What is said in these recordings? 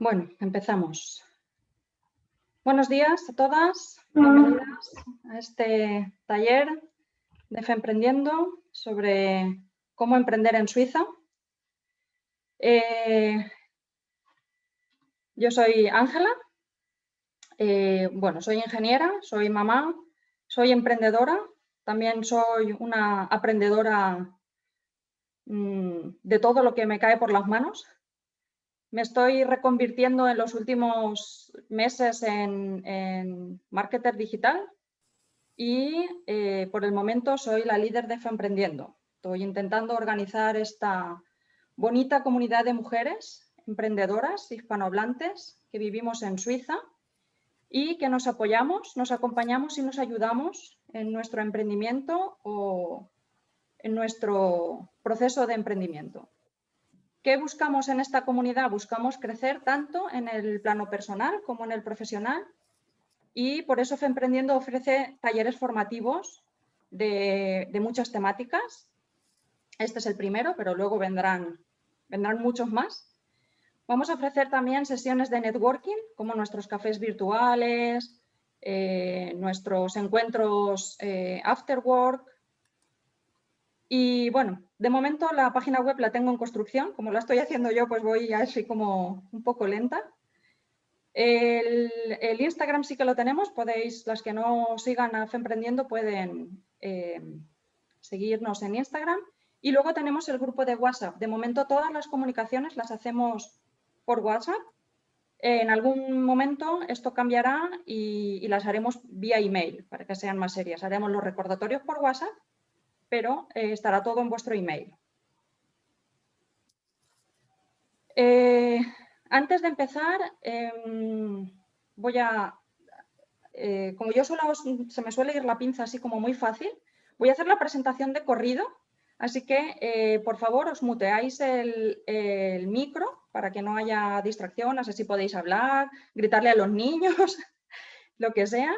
Bueno, empezamos. Buenos días a todas, bienvenidas a este taller de Femprendiendo sobre cómo emprender en Suiza. Yo soy Ángela, soy ingeniera, soy mamá, soy emprendedora, también soy una aprendedora de todo lo que me cae por las manos. Me estoy reconvirtiendo en los últimos meses en marketer digital y por el momento soy la líder de Femprendiendo. Estoy intentando organizar esta bonita comunidad de mujeres emprendedoras hispanohablantes que vivimos en Suiza y que nos apoyamos, nos acompañamos y nos ayudamos en nuestro emprendimiento o en nuestro proceso de emprendimiento. ¿Qué buscamos en esta comunidad? Buscamos crecer tanto en el plano personal como en el profesional y por eso Femprendiendo ofrece talleres formativos de muchas temáticas. Este es el primero, pero luego vendrán muchos más. Vamos a ofrecer también sesiones de networking, como nuestros cafés virtuales, nuestros encuentros after work. Y bueno, de momento la página web la tengo en construcción. Como la estoy haciendo yo, pues voy así como un poco lenta. El Instagram sí que lo tenemos. Podéis, las que no sigan a Femprendiendo, pueden seguirnos en Instagram. Y luego tenemos el grupo de WhatsApp. De momento todas las comunicaciones las hacemos por WhatsApp. En algún momento esto cambiará y las haremos vía email para que sean más serias. Haremos los recordatorios por WhatsApp, pero estará todo en vuestro email. Antes de empezar, como yo se me suele ir la pinza así como muy fácil, voy a hacer la presentación de corrido, así que por favor os muteáis el micro para que no haya distracción, así podéis hablar, gritarle a los niños, lo que sea.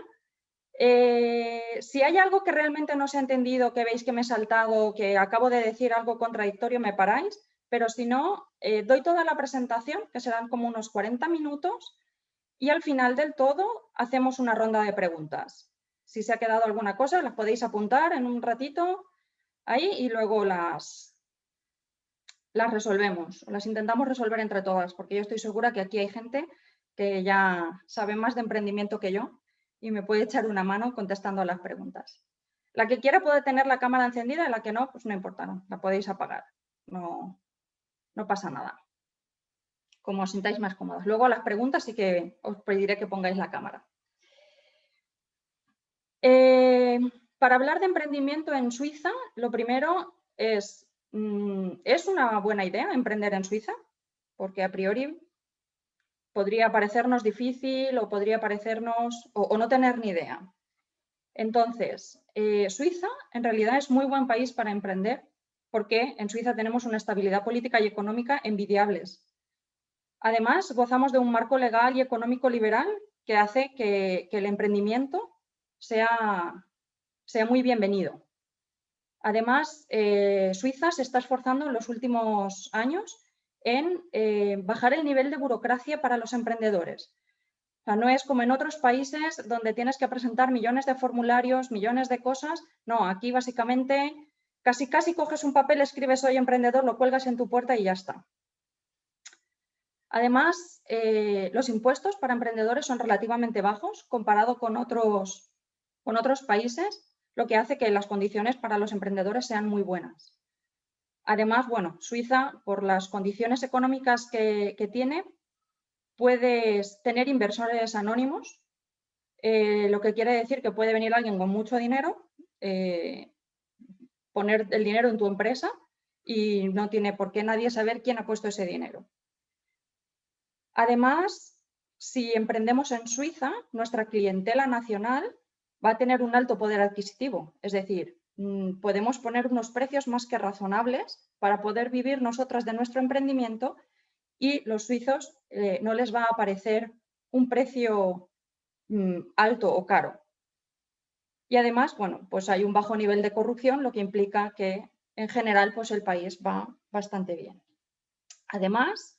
Si hay algo que realmente no se ha entendido, que veis que me he saltado, que acabo de decir algo contradictorio, me paráis, pero si no, doy toda la presentación, que serán como unos 40 minutos, y al final del todo hacemos una ronda de preguntas. Si se ha quedado alguna cosa, las podéis apuntar en un ratito ahí y luego las resolvemos, las intentamos resolver entre todas, porque yo estoy segura que aquí hay gente que ya sabe más de emprendimiento que yo y me puede echar una mano contestando a las preguntas. La que quiera puede tener la cámara encendida y la que no, pues no importa, no, la podéis apagar, no pasa nada. Como os sintáis más cómodos. Luego a las preguntas sí que os pediré que pongáis la cámara. Para hablar de emprendimiento en Suiza, lo primero ¿es una buena idea emprender en Suiza? Porque a priori podría parecernos difícil o podría parecernos o no tener ni idea. Entonces, Suiza en realidad es muy buen país para emprender porque en Suiza tenemos una estabilidad política y económica envidiables. Además, gozamos de un marco legal y económico liberal que hace que el emprendimiento sea muy bienvenido. Además, Suiza se está esforzando en los últimos años en bajar el nivel de burocracia para los emprendedores. O sea, no es como en otros países donde tienes que presentar millones de formularios, millones de cosas. No, aquí básicamente casi coges un papel, escribes soy emprendedor, lo cuelgas en tu puerta y ya está. Además, los impuestos para emprendedores son relativamente bajos comparado con otros países, lo que hace que las condiciones para los emprendedores sean muy buenas. Además, bueno, Suiza, por las condiciones económicas que tiene, puedes tener inversores anónimos, lo que quiere decir que puede venir alguien con mucho dinero, poner el dinero en tu empresa y no tiene por qué nadie saber quién ha puesto ese dinero. Además, si emprendemos en Suiza, nuestra clientela nacional va a tener un alto poder adquisitivo, es decir, podemos poner unos precios más que razonables para poder vivir nosotras de nuestro emprendimiento y los suizos no les va a parecer un precio alto o caro. Y además, bueno, pues hay un bajo nivel de corrupción, lo que implica que en general pues el país va bastante bien. Además,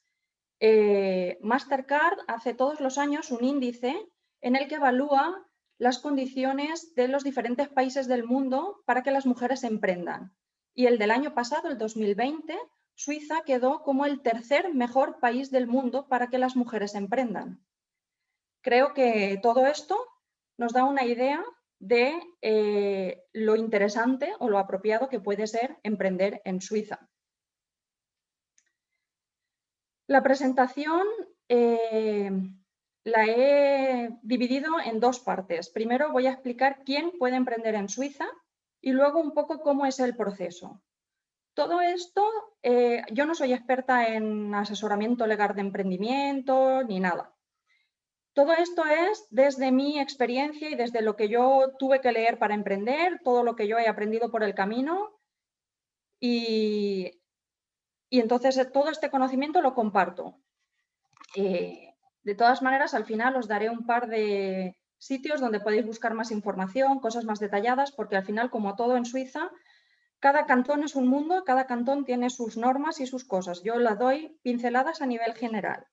Mastercard hace todos los años un índice en el que evalúa las condiciones de los diferentes países del mundo para que las mujeres emprendan. Y el del año pasado, el 2020, Suiza quedó como el tercer mejor país del mundo para que las mujeres emprendan. Creo que todo esto nos da una idea de lo interesante o lo apropiado que puede ser emprender en Suiza. La presentación la he dividido en dos partes. Primero voy a explicar quién puede emprender en Suiza y luego un poco cómo es el proceso. Todo esto, yo no soy experta en asesoramiento legal de emprendimiento ni nada. Todo esto es desde mi experiencia y desde lo que yo tuve que leer para emprender, todo lo que yo he aprendido por el camino y entonces todo este conocimiento lo comparto. De todas maneras, al final os daré un par de sitios donde podéis buscar más información, cosas más detalladas, porque al final, como todo en Suiza, cada cantón es un mundo, cada cantón tiene sus normas y sus cosas. Yo las doy pinceladas a nivel general.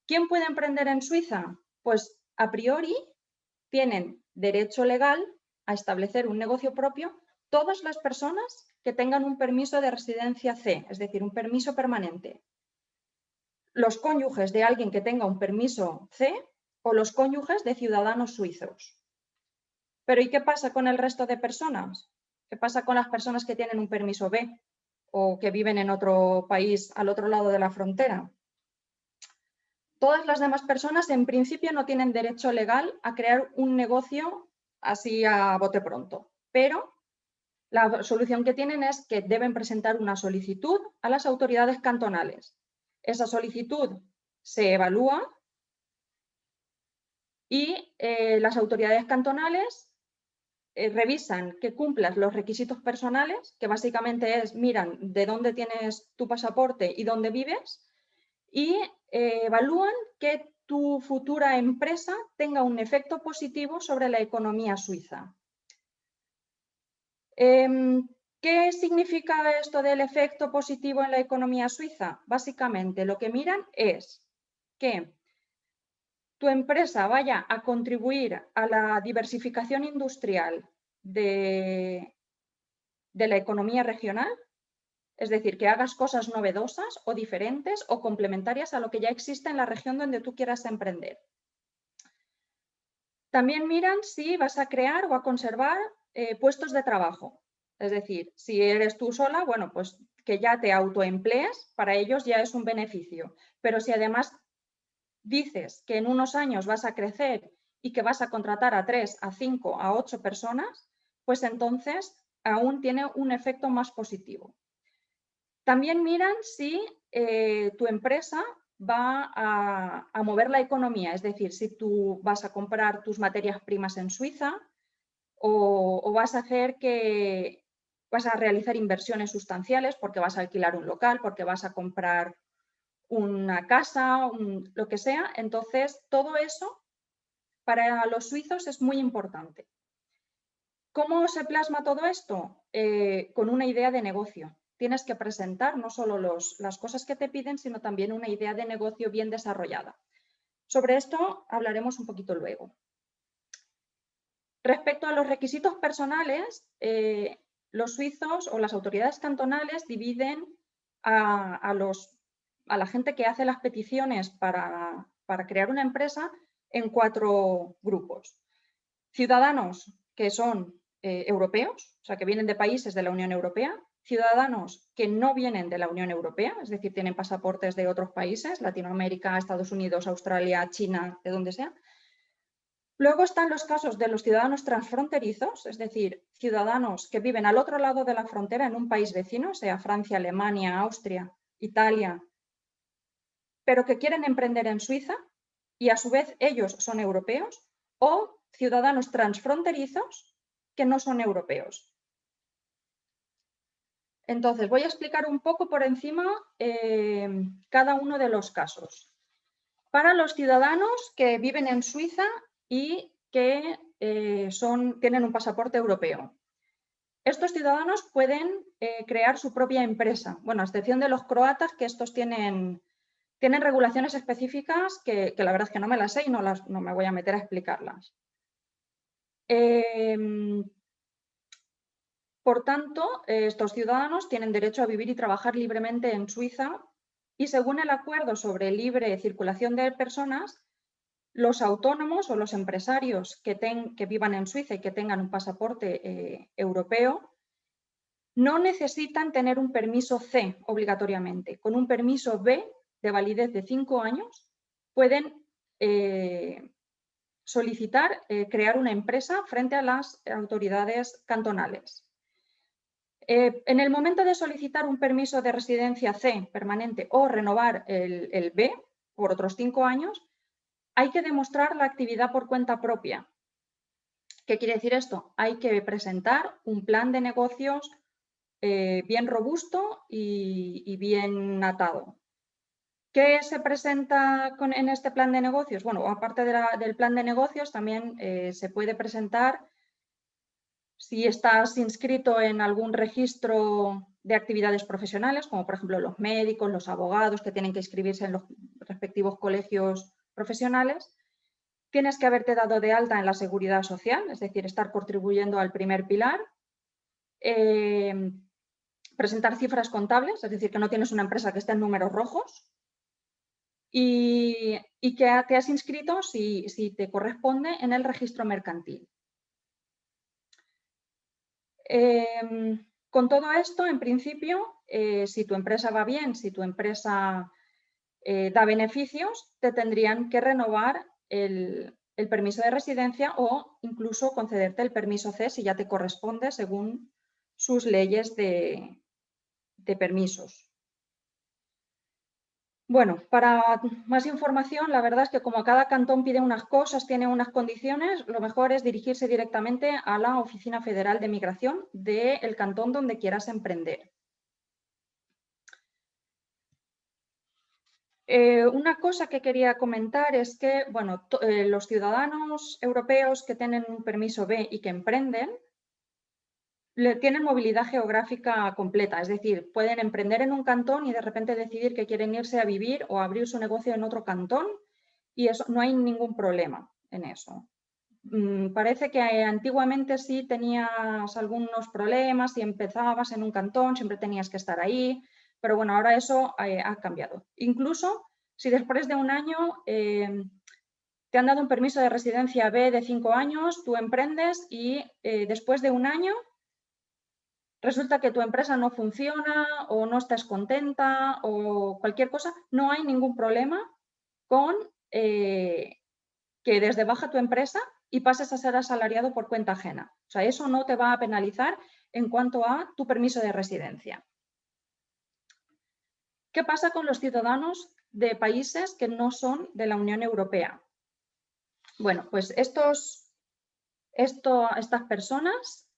¿Quién puede emprender en Suiza? Pues a priori tienen derecho legal a establecer un negocio propio todas las personas que tengan un permiso de residencia C, es decir, un permiso permanente. Los cónyuges de alguien que tenga un permiso C o los cónyuges de ciudadanos suizos. Pero ¿y qué pasa con el resto de personas? ¿Qué pasa con las personas que tienen un permiso B o que viven en otro país al otro lado de la frontera? Todas las demás personas en principio no tienen derecho legal a crear un negocio así a bote pronto, pero la solución que tienen es que deben presentar una solicitud a las autoridades cantonales. Esa solicitud se evalúa y las autoridades cantonales revisan que cumplas los requisitos personales, que básicamente es, miran de dónde tienes tu pasaporte y dónde vives, y evalúan que tu futura empresa tenga un efecto positivo sobre la economía suiza. ¿Qué significa esto del efecto positivo en la economía suiza? Básicamente lo que miran es que tu empresa vaya a contribuir a la diversificación industrial de la economía regional, es decir, que hagas cosas novedosas o diferentes o complementarias a lo que ya existe en la región donde tú quieras emprender. También miran si vas a crear o a conservar puestos de trabajo. Es decir, si eres tú sola, bueno, pues que ya te autoemplees, para ellos ya es un beneficio. Pero si además dices que en unos años vas a crecer y que vas a contratar a 3, a 5, a 8 personas, pues entonces aún tiene un efecto más positivo. También miran si tu empresa va a mover la economía, es decir, si tú vas a comprar tus materias primas en Suiza o vas a hacer que vas a realizar inversiones sustanciales porque vas a alquilar un local, porque vas a comprar una casa, lo que sea. Entonces, todo eso para los suizos es muy importante. ¿Cómo se plasma todo esto? Con una idea de negocio. Tienes que presentar no solo las cosas que te piden, sino también una idea de negocio bien desarrollada. Sobre esto hablaremos un poquito luego. Respecto a los requisitos personales, los suizos o las autoridades cantonales dividen a la gente que hace las peticiones para crear una empresa en 4 grupos. Ciudadanos que son europeos, o sea, que vienen de países de la Unión Europea, ciudadanos que no vienen de la Unión Europea, es decir, tienen pasaportes de otros países, Latinoamérica, Estados Unidos, Australia, China, de donde sea. Luego están los casos de los ciudadanos transfronterizos, es decir, ciudadanos que viven al otro lado de la frontera en un país vecino, sea Francia, Alemania, Austria, Italia, pero que quieren emprender en Suiza y a su vez ellos son europeos, o ciudadanos transfronterizos que no son europeos. Entonces, voy a explicar un poco por encima cada uno de los casos. Para los ciudadanos que viven en Suiza y que tienen un pasaporte europeo. Estos ciudadanos pueden crear su propia empresa, bueno, a excepción de los croatas, que estos tienen tienen regulaciones específicas que la verdad es que no me las sé y no me voy a meter a explicarlas. Por tanto, estos ciudadanos tienen derecho a vivir y trabajar libremente en Suiza y según el acuerdo sobre libre circulación de personas, los autónomos o los empresarios que vivan en Suiza y que tengan un pasaporte europeo no necesitan tener un permiso C obligatoriamente. Con un permiso B de validez de 5 años pueden solicitar crear una empresa frente a las autoridades cantonales. En el momento de solicitar un permiso de residencia C permanente o renovar el B por otros 5 años, hay que demostrar la actividad por cuenta propia. ¿Qué quiere decir esto? Hay que presentar un plan de negocios bien robusto y bien atado. ¿Qué se presenta en este plan de negocios? Bueno, aparte del plan de negocios, también se puede presentar si estás inscrito en algún registro de actividades profesionales, como por ejemplo los médicos, los abogados que tienen que inscribirse en los respectivos colegios profesionales. Tienes que haberte dado de alta en la seguridad social, es decir, estar contribuyendo al primer pilar. Presentar cifras contables, es decir, que no tienes una empresa que esté en números rojos. Y que te has inscrito, si te corresponde, en el registro mercantil. Con todo esto, en principio, si tu empresa va bien, si tu empresa da beneficios, te tendrían que renovar el permiso de residencia o incluso concederte el permiso C si ya te corresponde según sus leyes de permisos. Bueno, para más información, la verdad es que como cada cantón pide unas cosas, tiene unas condiciones, lo mejor es dirigirse directamente a la Oficina Federal de Migración del cantón donde quieras emprender. Una cosa que quería comentar es que, bueno, los ciudadanos europeos que tienen un permiso B y que emprenden, tienen movilidad geográfica completa, es decir, pueden emprender en un cantón y de repente decidir que quieren irse a vivir o abrir su negocio en otro cantón y eso, no hay ningún problema en eso. Parece que antiguamente sí tenías algunos problemas, si empezabas en un cantón siempre tenías que estar ahí, pero bueno, ahora eso ha cambiado. Incluso si después de un año te han dado un permiso de residencia B de 5 años, tú emprendes y después de un año resulta que tu empresa no funciona o no estás contenta o cualquier cosa, no hay ningún problema con que des de baja tu empresa y pases a ser asalariado por cuenta ajena. O sea, eso no te va a penalizar en cuanto a tu permiso de residencia. ¿Qué pasa con los ciudadanos de países que no son de la Unión Europea? Bueno, pues estas personas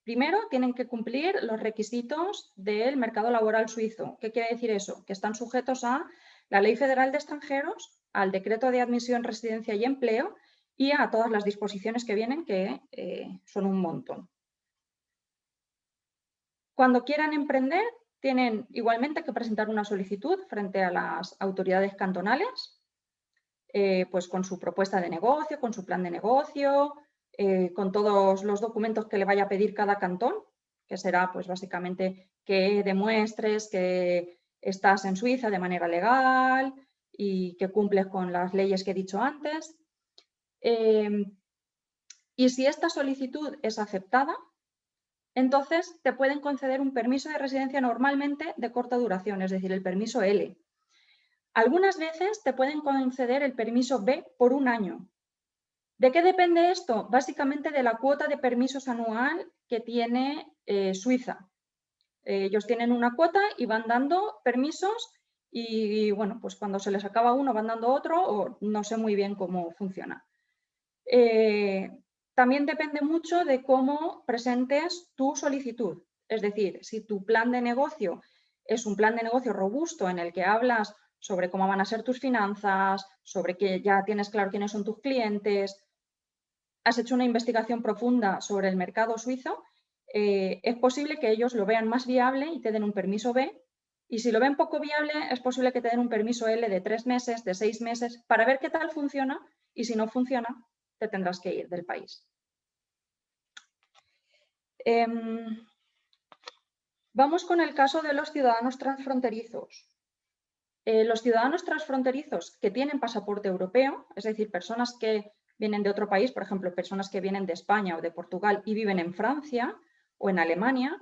primero tienen que cumplir los requisitos del mercado laboral suizo. ¿Qué quiere decir eso? Que están sujetos a la Ley Federal de Extranjeros, al Decreto de Admisión, Residencia y Empleo y a todas las disposiciones que vienen, que son un montón. Cuando quieran emprender, tienen igualmente que presentar una solicitud frente a las autoridades cantonales, pues con su propuesta de negocio, con su plan de negocio, con todos los documentos que le vaya a pedir cada cantón, que será pues básicamente que demuestres que estás en Suiza de manera legal y que cumples con las leyes que he dicho antes. Y si esta solicitud es aceptada, entonces te pueden conceder un permiso de residencia normalmente de corta duración, es decir, el permiso L. Algunas veces te pueden conceder el permiso B por un año. ¿De qué depende esto? Básicamente de la cuota de permisos anual que tiene Suiza. Ellos tienen una cuota y van dando permisos y, bueno, pues cuando se les acaba uno van dando otro o no sé muy bien cómo funciona. También depende mucho de cómo presentes tu solicitud. Es decir, si tu plan de negocio es un plan de negocio robusto en el que hablas sobre cómo van a ser tus finanzas, sobre que ya tienes claro quiénes son tus clientes, has hecho una investigación profunda sobre el mercado suizo, es posible que ellos lo vean más viable y te den un permiso B Y si lo ven poco viable, es posible que te den un permiso L de 3 meses, de 6 meses, para ver qué tal funciona, y si no funciona, te tendrás que ir del país. Vamos con el caso de los ciudadanos transfronterizos. Los ciudadanos transfronterizos que tienen pasaporte europeo, es decir, personas que vienen de otro país, por ejemplo, personas que vienen de España o de Portugal y viven en Francia o en Alemania,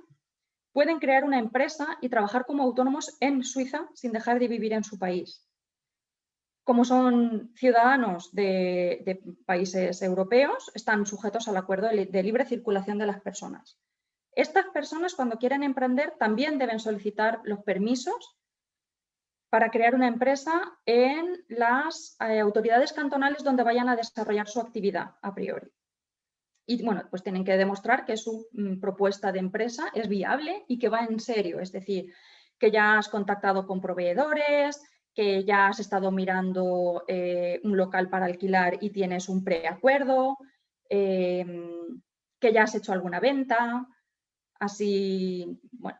pueden crear una empresa y trabajar como autónomos en Suiza sin dejar de vivir en su país. Como son ciudadanos de países europeos, están sujetos al acuerdo de libre circulación de las personas. Estas personas, cuando quieren emprender, también deben solicitar los permisos para crear una empresa en las autoridades cantonales donde vayan a desarrollar su actividad a priori. Y bueno, pues tienen que demostrar que su propuesta de empresa es viable y que va en serio, es decir, que ya has contactado con proveedores, que ya has estado mirando un local para alquilar y tienes un preacuerdo, que ya has hecho alguna venta, así, bueno.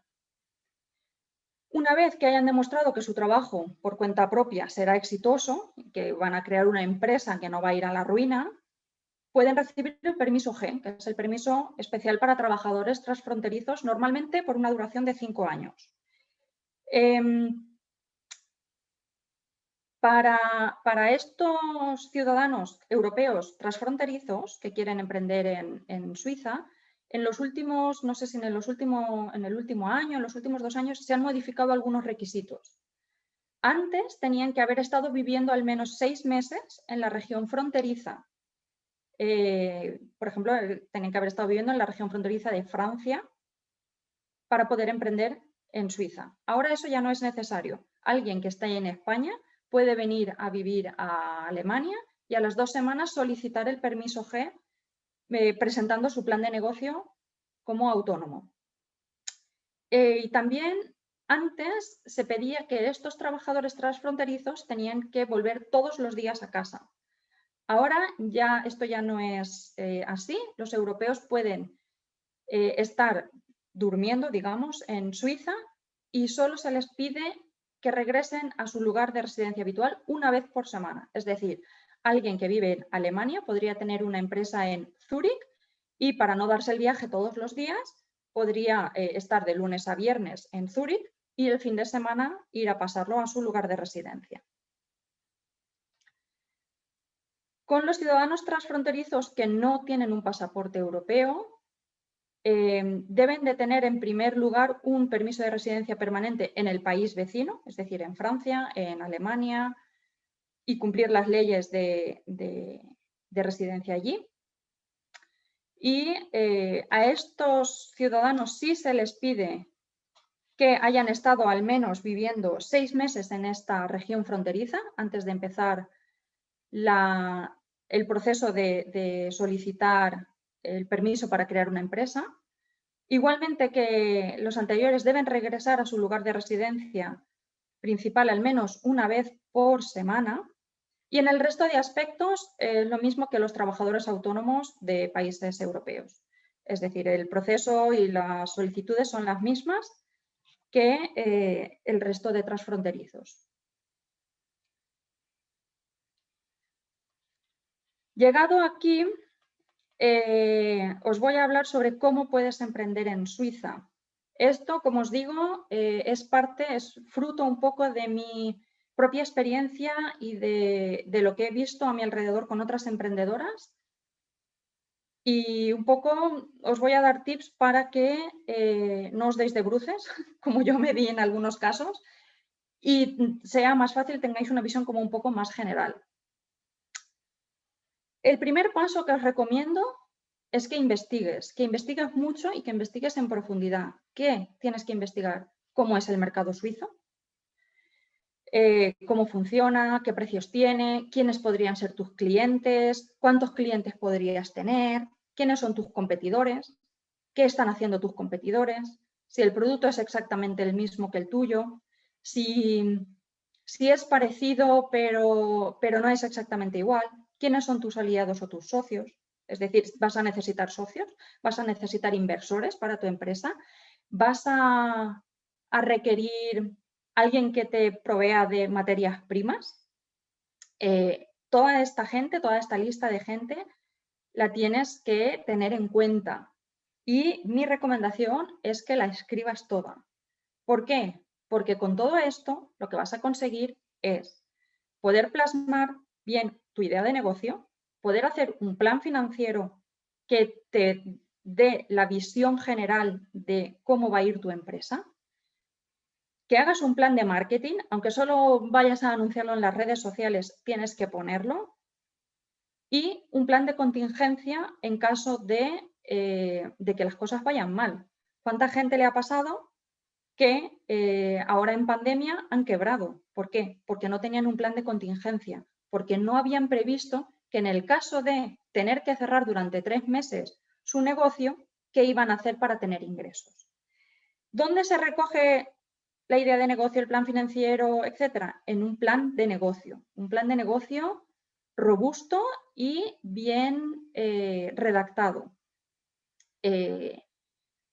Una vez que hayan demostrado que su trabajo por cuenta propia será exitoso, que van a crear una empresa que no va a ir a la ruina, pueden recibir el permiso G, que es el permiso especial para trabajadores transfronterizos, normalmente por una duración de 5 años. Para estos ciudadanos europeos transfronterizos que quieren emprender en Suiza, en los últimos, no sé si en el último año, en los últimos 2 años, se han modificado algunos requisitos. Antes tenían que haber estado viviendo al menos 6 meses en la región fronteriza. Por ejemplo, tenían que haber estado viviendo en la región fronteriza de Francia para poder emprender en Suiza. Ahora eso ya no es necesario. Alguien que esté en España puede venir a vivir a Alemania y a las 2 semanas solicitar el permiso G presentando su plan de negocio como autónomo. Y también antes se pedía que estos trabajadores transfronterizos tenían que volver todos los días a casa. Ahora ya esto ya no es así. Los europeos pueden estar durmiendo, digamos, en Suiza y solo se les pide que regresen a su lugar de residencia habitual una vez por semana. Es decir, alguien que vive en Alemania podría tener una empresa en Zúrich y para no darse el viaje todos los días podría estar de lunes a viernes en Zúrich y el fin de semana ir a pasarlo a su lugar de residencia. Con los ciudadanos transfronterizos que no tienen un pasaporte europeo, deben de tener en primer lugar un permiso de residencia permanente en el país vecino, es decir, en Francia, en Alemania, y cumplir las leyes de residencia allí. Y a estos ciudadanos sí se les pide que hayan estado al menos viviendo 6 meses en esta región fronteriza antes de empezar el proceso de solicitar el permiso para crear una empresa. Igualmente que los anteriores deben regresar a su lugar de residencia principal al menos una vez por semana. Y en el resto de aspectos, lo mismo que los trabajadores autónomos de países europeos. Es decir, el proceso y las solicitudes son las mismas que el resto de transfronterizos. Llegado aquí, os voy a hablar sobre cómo puedes emprender en Suiza. Esto, como os digo, es fruto un poco de mi propia experiencia y de lo que he visto a mi alrededor con otras emprendedoras. Y un poco os voy a dar tips para que no os deis de bruces, como yo me di en algunos casos, y sea más fácil, tengáis una visión como un poco más general. El primer paso que os recomiendo es que investigues mucho y que investigues en profundidad. ¿Qué tienes que investigar? ¿Cómo es el mercado suizo? ¿Cómo funciona? ¿Qué precios tiene? ¿Quiénes podrían ser tus clientes? ¿Cuántos clientes podrías tener? ¿Quiénes son tus competidores? ¿Qué están haciendo tus competidores? Si el producto es exactamente el mismo que el tuyo. Si es parecido pero no es exactamente igual. ¿Quiénes son tus aliados o tus socios? Es decir, vas a necesitar socios, vas a necesitar inversores para tu empresa, vas a requerir alguien que te provea de materias primas. Toda esta gente, toda esta lista de gente, la tienes que tener en cuenta. Y mi recomendación es que la escribas toda. ¿Por qué? Porque con todo esto lo que vas a conseguir es poder plasmar bien tu idea de negocio, poder hacer un plan financiero que te dé la visión general de cómo va a ir tu empresa, que hagas un plan de marketing, aunque solo vayas a anunciarlo en las redes sociales, tienes que ponerlo, y un plan de contingencia en caso de que las cosas vayan mal. ¿Cuánta gente le ha pasado que ahora en pandemia han quebrado? ¿Por qué? Porque no tenían un plan de contingencia, porque no habían previsto que en el caso de tener que cerrar durante 3 meses su negocio, ¿qué iban a hacer para tener ingresos? ¿Dónde se recoge la idea de negocio, el plan financiero, etcétera? En un plan de negocio. Un plan de negocio robusto y bien redactado.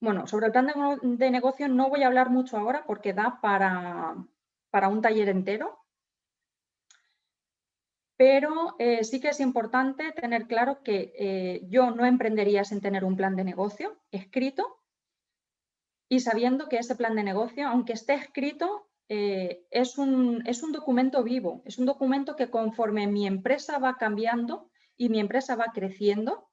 Bueno, sobre el plan de negocio no voy a hablar mucho ahora porque da para un taller entero. Pero sí que es importante tener claro que yo no emprendería sin tener un plan de negocio escrito y sabiendo que ese plan de negocio, aunque esté escrito, es un documento vivo, es un documento que conforme mi empresa va cambiando y mi empresa va creciendo,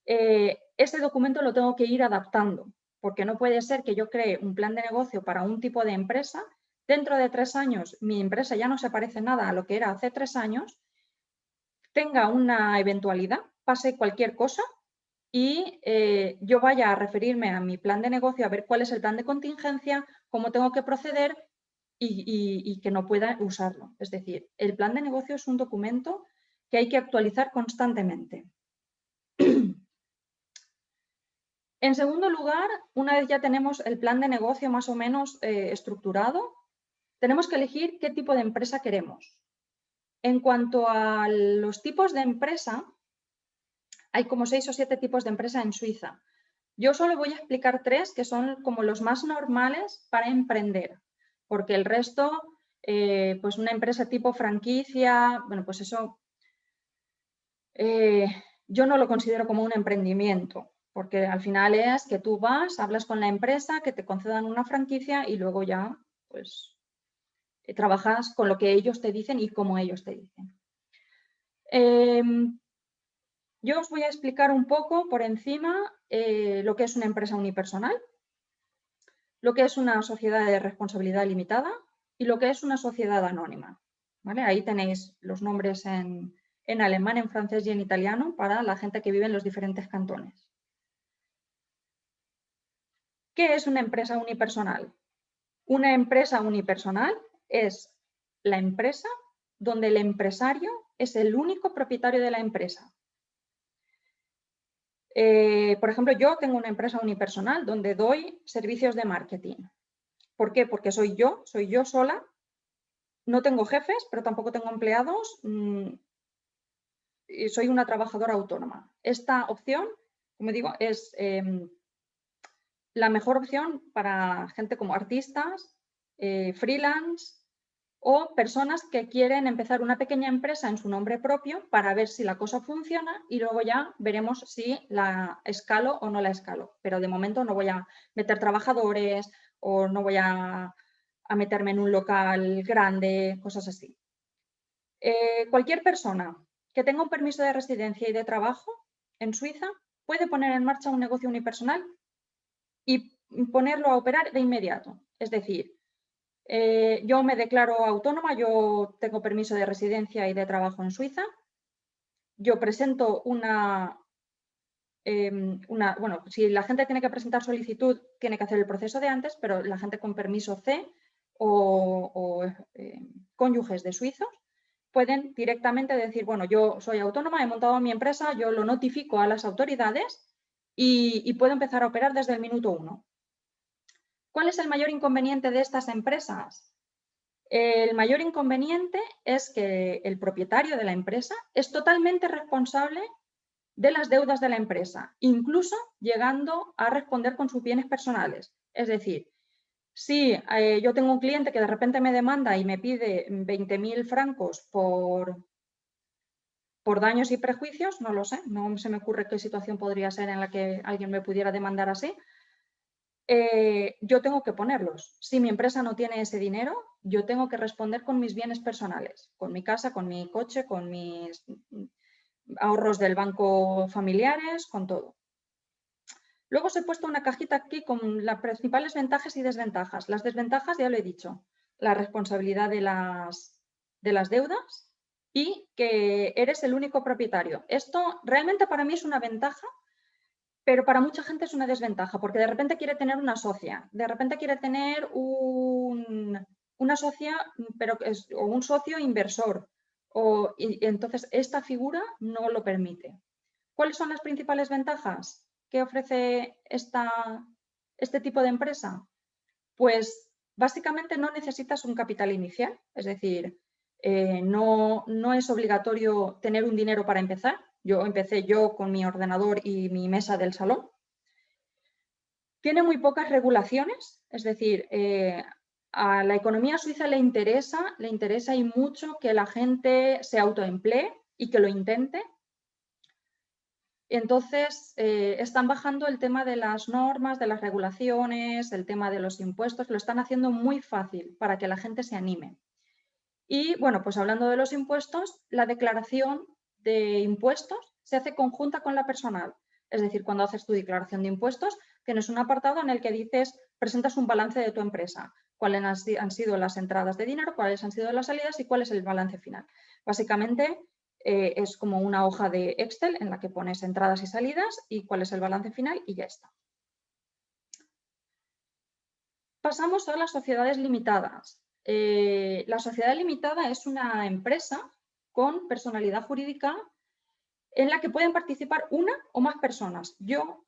ese documento lo tengo que ir adaptando, porque no puede ser que yo cree un plan de negocio para un tipo de empresa, dentro de 3 años mi empresa ya no se parece nada a lo que era hace 3 años, tenga una eventualidad, pase cualquier cosa y yo vaya a referirme a mi plan de negocio, a ver cuál es el plan de contingencia, cómo tengo que proceder y que no pueda usarlo. Es decir, el plan de negocio es un documento que hay que actualizar constantemente. En segundo lugar, una vez ya tenemos el plan de negocio más o menos estructurado, tenemos que elegir qué tipo de empresa queremos. En cuanto a los tipos de empresa, hay como 6 o 7 tipos de empresa en Suiza. Yo solo voy a explicar 3 que son como los más normales para emprender, porque el resto, pues una empresa tipo franquicia, bueno, pues eso yo no lo considero como un emprendimiento, porque al final es que tú vas, hablas con la empresa, que te concedan una franquicia y luego ya, pues, trabajas con lo que ellos te dicen y como ellos te dicen. Yo os voy a explicar un poco por encima lo que es una empresa unipersonal, lo que es una sociedad de responsabilidad limitada y lo que es una sociedad anónima. ¿Vale? Ahí tenéis los nombres en alemán, en francés y en italiano para la gente que vive en los diferentes cantones. ¿Qué es una empresa unipersonal? Una empresa unipersonal es la empresa donde el empresario es el único propietario de la empresa. Por ejemplo, yo tengo una empresa unipersonal donde doy servicios de marketing. ¿Por qué? Porque soy yo sola, no tengo jefes, pero tampoco tengo empleados, y soy una trabajadora autónoma. Esta opción, como digo, es la mejor opción para gente como artistas, freelance o personas que quieren empezar una pequeña empresa en su nombre propio para ver si la cosa funciona y luego ya veremos si la escalo o no la escalo. Pero de momento no voy a meter trabajadores o no voy a meterme en un local grande, cosas así. Cualquier persona que tenga un permiso de residencia y de trabajo en Suiza puede poner en marcha un negocio unipersonal y ponerlo a operar de inmediato. Es decir, yo me declaro autónoma, yo tengo permiso de residencia y de trabajo en Suiza. Yo presento bueno, si la gente tiene que presentar solicitud, tiene que hacer el proceso de antes, pero la gente con permiso C o cónyuges de suizos pueden directamente decir, bueno, yo soy autónoma, he montado mi empresa, yo lo notifico a las autoridades y puedo empezar a operar desde el minuto 1. ¿Cuál es el mayor inconveniente de estas empresas? El mayor inconveniente es que el propietario de la empresa es totalmente responsable de las deudas de la empresa, incluso llegando a responder con sus bienes personales. Es decir, Si yo tengo un cliente que de repente me demanda y me pide 20.000 francos por daños y prejuicios, no lo sé, no se me ocurre qué situación podría ser en la que alguien me pudiera demandar así, yo tengo que ponerlos. Si mi empresa no tiene ese dinero, yo tengo que responder con mis bienes personales, con mi casa, con mi coche, con mis ahorros del banco familiares, con todo. Luego os he puesto una cajita aquí con las principales ventajas y desventajas. Las desventajas ya lo he dicho, la responsabilidad de las deudas y que eres el único propietario. Esto realmente para mí es una ventaja, pero para mucha gente es una desventaja, porque de repente quiere tener una socia, de repente quiere tener una socia, o un socio inversor, y entonces esta figura no lo permite. ¿Cuáles son las principales ventajas que ofrece este tipo de empresa? Pues básicamente no necesitas un capital inicial, es decir, no es obligatorio tener un dinero para empezar. Yo empecé con mi ordenador y mi mesa del salón. Tiene muy pocas regulaciones, es decir, a la economía suiza le interesa y mucho que la gente se autoemplee y que lo intente. Entonces, están bajando el tema de las normas, de las regulaciones, el tema de los impuestos, lo están haciendo muy fácil para que la gente se anime. Y bueno, pues hablando de los impuestos, la declaración de impuestos se hace conjunta con la personal. Es decir, cuando haces tu declaración de impuestos, tienes un apartado en el que dices, presentas un balance de tu empresa, cuáles han sido las entradas de dinero, cuáles han sido las salidas y cuál es el balance final. Básicamente, es como una hoja de Excel en la que pones entradas y salidas y cuál es el balance final y ya está. Pasamos a las sociedades limitadas. La sociedad limitada es una empresa con personalidad jurídica en la que pueden participar una o más personas. Yo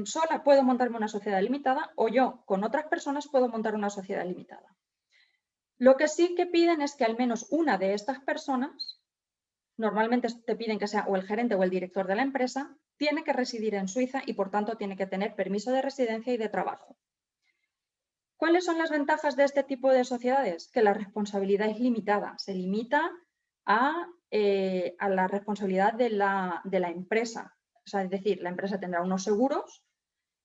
sola puedo montarme una sociedad limitada o yo con otras personas puedo montar una sociedad limitada. Lo que sí que piden es que al menos una de estas personas, normalmente te piden que sea o el gerente o el director de la empresa, tiene que residir en Suiza y por tanto tiene que tener permiso de residencia y de trabajo. ¿Cuáles son las ventajas de este tipo de sociedades? Que la responsabilidad es limitada, se limita a la responsabilidad de la empresa. O sea, es decir, la empresa tendrá unos seguros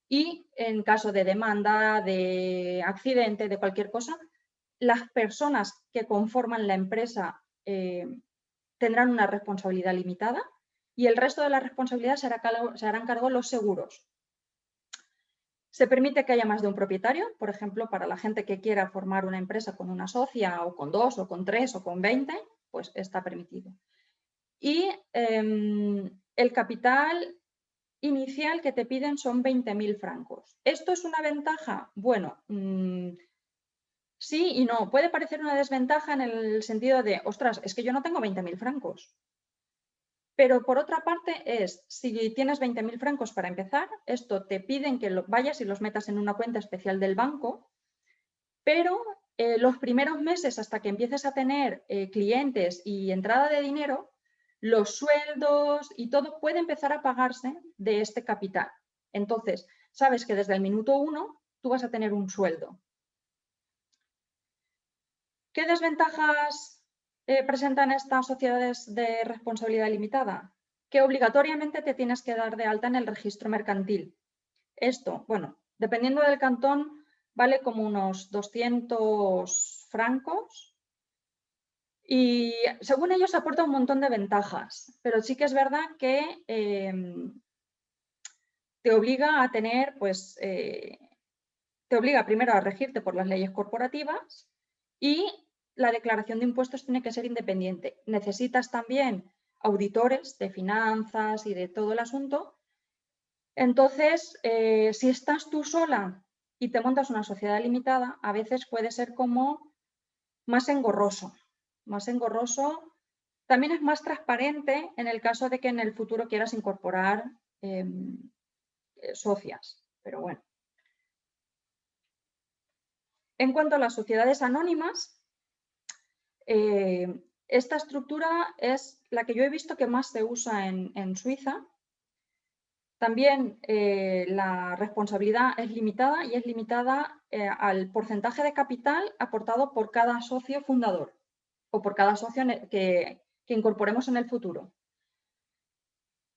y en caso de demanda, de accidente, de cualquier cosa, las personas que conforman la empresa tendrán una responsabilidad limitada y el resto de la responsabilidad se harán cargo los seguros. Se permite que haya más de un propietario, por ejemplo, para la gente que quiera formar una empresa con una socia o con 2 o con 3 o con 20, pues está permitido. Y el capital inicial que te piden son 20.000 francos. ¿Esto es una ventaja? Bueno, sí y no. Puede parecer una desventaja en el sentido de, ostras, es que yo no tengo 20.000 francos. Pero por otra parte si tienes 20.000 francos para empezar, esto te piden que vayas y los metas en una cuenta especial del banco, pero los primeros meses hasta que empieces a tener clientes y entrada de dinero, los sueldos y todo puede empezar a pagarse de este capital. Entonces, sabes que desde el minuto 1 tú vas a tener un sueldo. ¿Qué desventajas presentan estas sociedades de responsabilidad limitada? Que obligatoriamente te tienes que dar de alta en el registro mercantil. Esto, bueno, dependiendo del cantón, vale como unos 200 francos y según ellos aporta un montón de ventajas, pero sí que es verdad que te obliga a tener, pues, te obliga primero a regirte por las leyes corporativas y la declaración de impuestos tiene que ser independiente. Necesitas también auditores de finanzas y de todo el asunto. Entonces, si estás tú sola y te montas una sociedad limitada, a veces puede ser como más engorroso. Más engorroso. También es más transparente en el caso de que en el futuro quieras incorporar socias. Pero bueno. En cuanto a las sociedades anónimas, esta estructura es la que yo he visto que más se usa en Suiza. También la responsabilidad es limitada y es limitada al porcentaje de capital aportado por cada socio fundador o por cada socio que incorporemos en el futuro.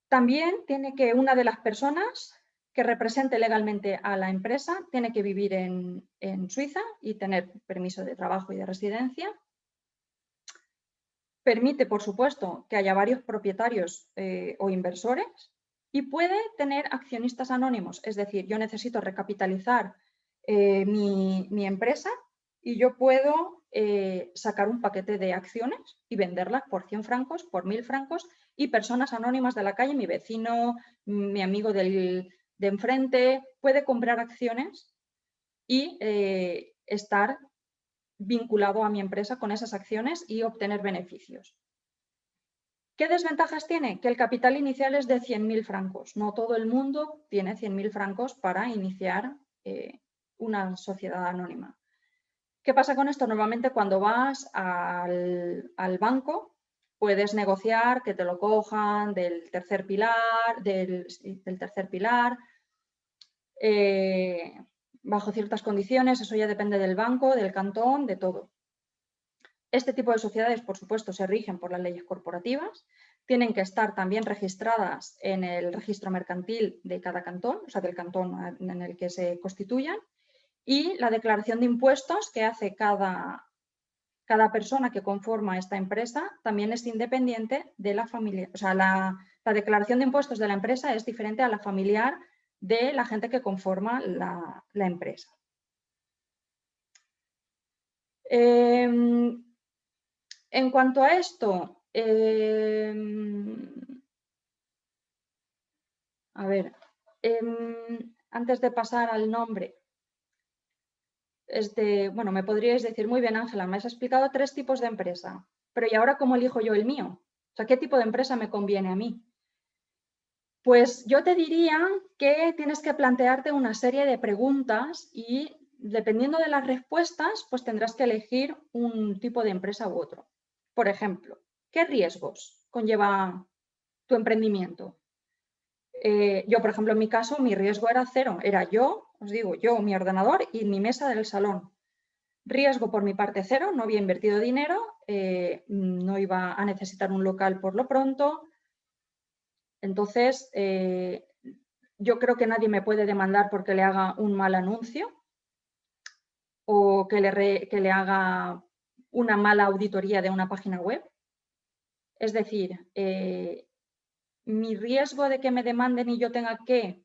También tiene que una de las personas que represente legalmente a la empresa tiene que vivir en Suiza y tener permiso de trabajo y de residencia. Permite, por supuesto, que haya varios propietarios o inversores y puede tener accionistas anónimos. Es decir, yo necesito recapitalizar mi empresa y yo puedo sacar un paquete de acciones y venderlas por 100 francos, por 1000 francos y personas anónimas de la calle, mi vecino, mi amigo de enfrente, puede comprar acciones y estar vinculado a mi empresa con esas acciones y obtener beneficios. ¿Qué desventajas tiene? Que el capital inicial es de 100.000 francos. No todo el mundo tiene 100.000 francos para iniciar una sociedad anónima. ¿Qué pasa con esto? Normalmente cuando vas al banco puedes negociar que te lo cojan del tercer pilar, bajo ciertas condiciones. Eso ya depende del banco, del cantón, de todo. Este tipo de sociedades, por supuesto, se rigen por las leyes corporativas. Tienen que estar también registradas en el registro mercantil de cada cantón, o sea, del cantón en el que se constituyan. Y la declaración de impuestos que hace cada persona que conforma esta empresa también es independiente de la familia. O sea, la declaración de impuestos de la empresa es diferente a la familiar de la gente que conforma la empresa. En cuanto a esto, a ver, antes de pasar al nombre, bueno, me podríais decir, muy bien, Ángela, me has explicado 3 tipos de empresa, pero ¿y ahora cómo elijo yo el mío? O sea, ¿qué tipo de empresa me conviene a mí? Pues yo te diría que tienes que plantearte una serie de preguntas y dependiendo de las respuestas, pues tendrás que elegir un tipo de empresa u otro. Por ejemplo, ¿qué riesgos conlleva tu emprendimiento? Yo, por ejemplo, en mi caso, mi riesgo era 0. Era yo, os digo, yo, mi ordenador y mi mesa del salón. Riesgo por mi parte 0, no había invertido dinero, no iba a necesitar un local por lo pronto. Entonces, yo creo que nadie me puede demandar porque le haga un mal anuncio o que le haga una mala auditoría de una página web. Es decir, mi riesgo de que me demanden y yo tenga que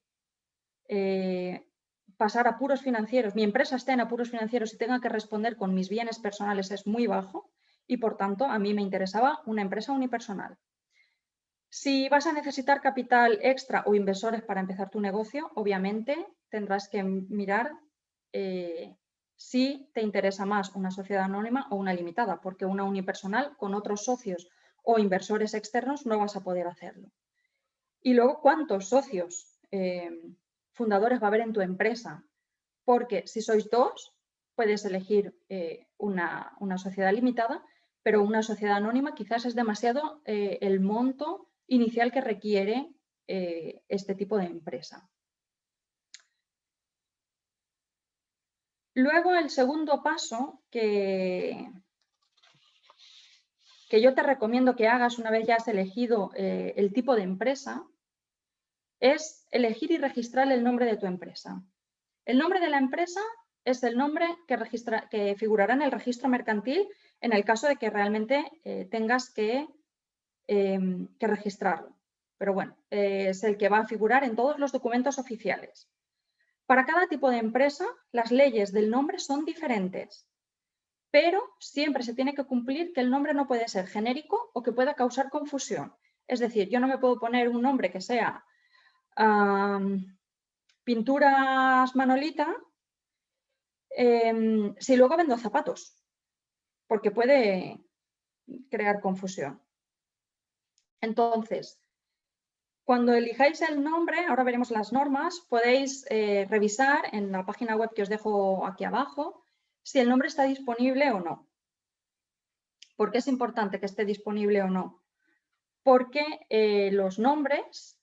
pasar apuros financieros, mi empresa esté en apuros financieros y tenga que responder con mis bienes personales es muy bajo y, por tanto, a mí me interesaba una empresa unipersonal. Si vas a necesitar capital extra o inversores para empezar tu negocio, obviamente tendrás que mirar si te interesa más una sociedad anónima o una limitada, porque una unipersonal con otros socios o inversores externos no vas a poder hacerlo. Y luego, ¿cuántos socios fundadores va a haber en tu empresa? Porque si sois 2, puedes elegir una sociedad limitada, pero una sociedad anónima quizás es demasiado el monto inicial que requiere este tipo de empresa. Luego, el segundo paso que yo te recomiendo que hagas una vez ya has elegido el tipo de empresa es elegir y registrar el nombre de tu empresa. El nombre de la empresa es el nombre que figurará en el registro mercantil en el caso de que realmente tengas que registrarlo. Pero bueno, es el que va a figurar en todos los documentos oficiales. Para cada tipo de empresa, las leyes del nombre son diferentes, pero siempre se tiene que cumplir que el nombre no puede ser genérico o que pueda causar confusión. Es decir, yo no me puedo poner un nombre que sea Pinturas Manolita si luego vendo zapatos, porque puede crear confusión. Entonces, cuando elijáis el nombre, ahora veremos las normas, podéis revisar en la página web que os dejo aquí abajo si el nombre está disponible o no. ¿Por qué es importante que esté disponible o no? Porque los nombres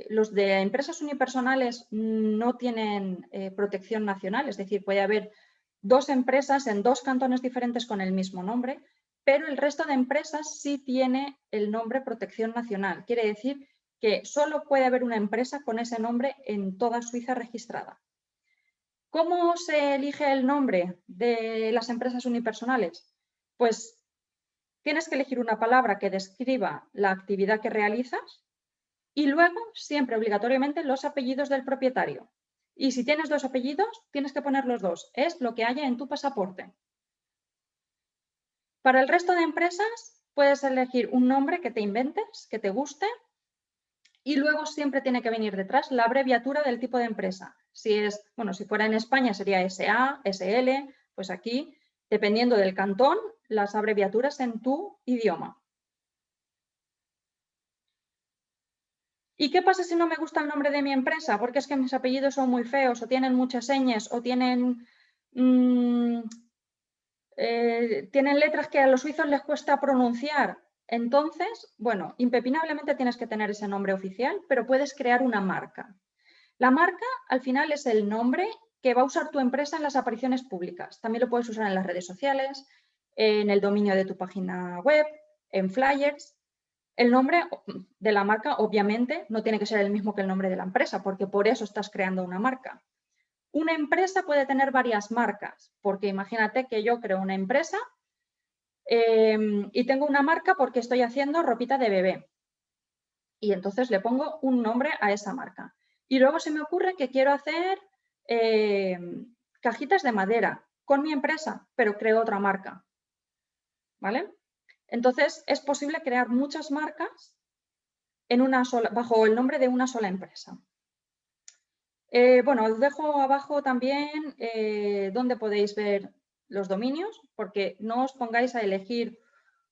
los de empresas unipersonales no tienen protección nacional, es decir, puede haber 2 empresas en 2 cantones diferentes con el mismo nombre, pero el resto de empresas sí tiene el nombre protección nacional. Quiere decir que solo puede haber una empresa con ese nombre en toda Suiza registrada. ¿Cómo se elige el nombre de las empresas unipersonales? Pues tienes que elegir una palabra que describa la actividad que realizas y luego, siempre obligatoriamente, los apellidos del propietario. Y si tienes 2 apellidos, tienes que poner los 2. Es lo que haya en tu pasaporte. Para el resto de empresas, puedes elegir un nombre que te inventes, que te guste, y luego siempre tiene que venir detrás la abreviatura del tipo de empresa. Si fuera en España sería SA, SL, pues aquí, dependiendo del cantón, las abreviaturas en tu idioma. ¿Y qué pasa si no me gusta el nombre de mi empresa? Porque es que mis apellidos son muy feos, o tienen muchas señas, o tienen letras que a los suizos les cuesta pronunciar. Entonces, bueno, impepinablemente tienes que tener ese nombre oficial, pero puedes crear una marca. La marca, al final, es el nombre que va a usar tu empresa en las apariciones públicas. También lo puedes usar en las redes sociales, en el dominio de tu página web, en flyers. El nombre de la marca, obviamente, no tiene que ser el mismo que el nombre de la empresa, porque por eso estás creando una marca. Una empresa puede tener varias marcas, porque imagínate que yo creo una empresa y tengo una marca porque estoy haciendo ropita de bebé. Y entonces le pongo un nombre a esa marca. Y luego se me ocurre que quiero hacer cajitas de madera con mi empresa, pero creo otra marca. ¿Vale? Entonces, es posible crear muchas marcas bajo el nombre de una sola empresa. Bueno, os dejo abajo también donde podéis ver los dominios, porque no os pongáis a elegir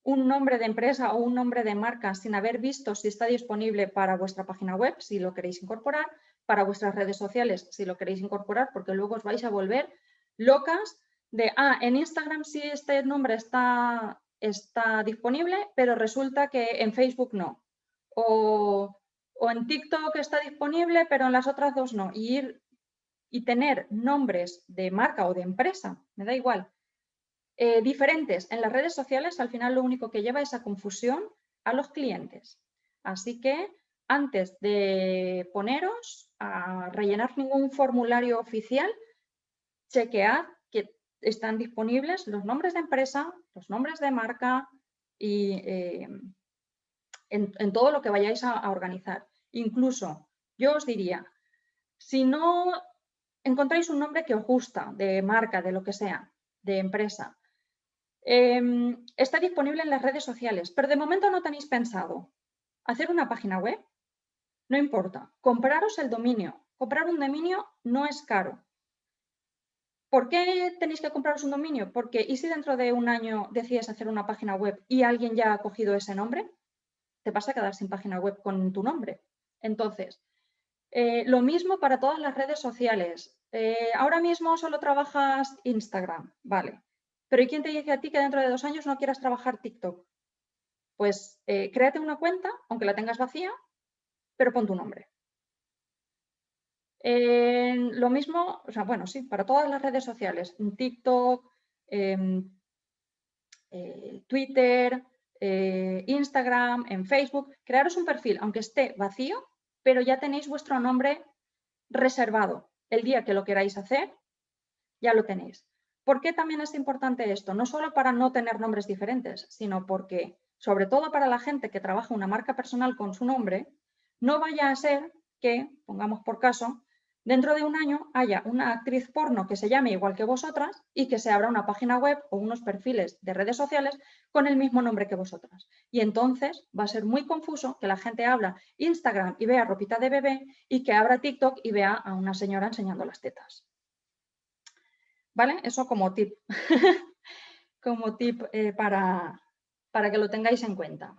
un nombre de empresa o un nombre de marca sin haber visto si está disponible para vuestra página web, si lo queréis incorporar, para vuestras redes sociales, si lo queréis incorporar, porque luego os vais a volver locas de, en Instagram sí este nombre está disponible, pero resulta que en Facebook no. O en TikTok está disponible, pero en las otras 2 no. Y tener nombres de marca o de empresa, me da igual, diferentes en las redes sociales, al final lo único que lleva es a confusión a los clientes. Así que antes de poneros a rellenar ningún formulario oficial, chequead que están disponibles los nombres de empresa, los nombres de marca y en todo lo que vayáis a organizar. Incluso yo os diría, si no encontráis un nombre que os gusta, de marca, de lo que sea, de empresa, está disponible en las redes sociales, pero de momento no tenéis pensado hacer una página web, no importa, compraros el dominio. Comprar un dominio no es caro. ¿Por qué tenéis que compraros un dominio? Porque ¿y si dentro de un año decides hacer una página web y alguien ya ha cogido ese nombre? Te vas a quedar sin página web con tu nombre. Entonces, lo mismo para todas las redes sociales. Ahora mismo solo trabajas Instagram, vale. Pero ¿y quién te dice a ti que dentro de 2 años no quieras trabajar TikTok? Pues créate una cuenta, aunque la tengas vacía, pero pon tu nombre. Lo mismo, o sea, bueno, sí, para todas las redes sociales, en TikTok, Twitter, Instagram, en Facebook, crearos un perfil, aunque esté vacío, pero ya tenéis vuestro nombre reservado. El día que lo queráis hacer, ya lo tenéis. ¿Por qué también es importante esto? No solo para no tener nombres diferentes, sino porque, sobre todo para la gente que trabaja una marca personal con su nombre, no vaya a ser que, pongamos por caso, dentro de un año haya una actriz porno que se llame igual que vosotras y que se abra una página web o unos perfiles de redes sociales con el mismo nombre que vosotras. Y entonces va a ser muy confuso que la gente abra Instagram y vea ropita de bebé y que abra TikTok y vea a una señora enseñando las tetas. ¿Vale? Eso como tip, como tip para que lo tengáis en cuenta.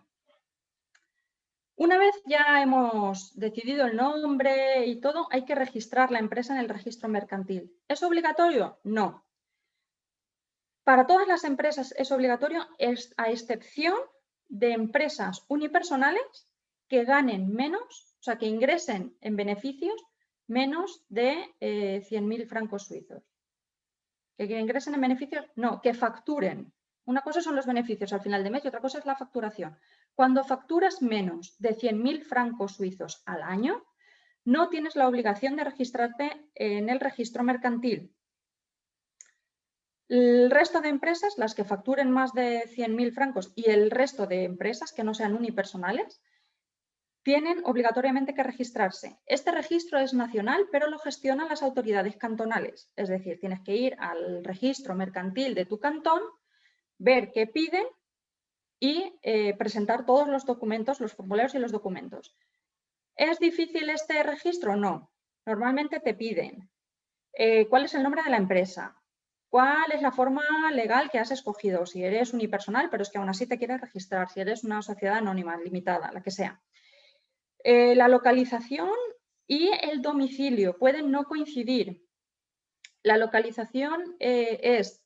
Una vez ya hemos decidido el nombre y todo, hay que registrar la empresa en el registro mercantil. ¿Es obligatorio? No. Para todas las empresas es obligatorio, a excepción de empresas unipersonales que ganen menos, o sea, que ingresen en beneficios menos de 100.000 francos suizos. ¿Que ingresen en beneficios? No, que facturen. Una cosa son los beneficios al final de mes y otra cosa es la facturación. Cuando facturas menos de 100.000 francos suizos al año, no tienes la obligación de registrarte en el registro mercantil. El resto de empresas, las que facturen más de 100.000 francos y el resto de empresas que no sean unipersonales, tienen obligatoriamente que registrarse. Este registro es nacional, pero lo gestionan las autoridades cantonales. Es decir, tienes que ir al registro mercantil de tu cantón, ver qué piden y presentar todos los documentos, los formularios y los documentos. ¿Es difícil este registro? No. Normalmente te piden cuál es el nombre de la empresa, cuál es la forma legal que has escogido, si eres unipersonal, pero es que aún así te quieres registrar, si eres una sociedad anónima, limitada, la que sea. La localización y el domicilio pueden no coincidir. La localización es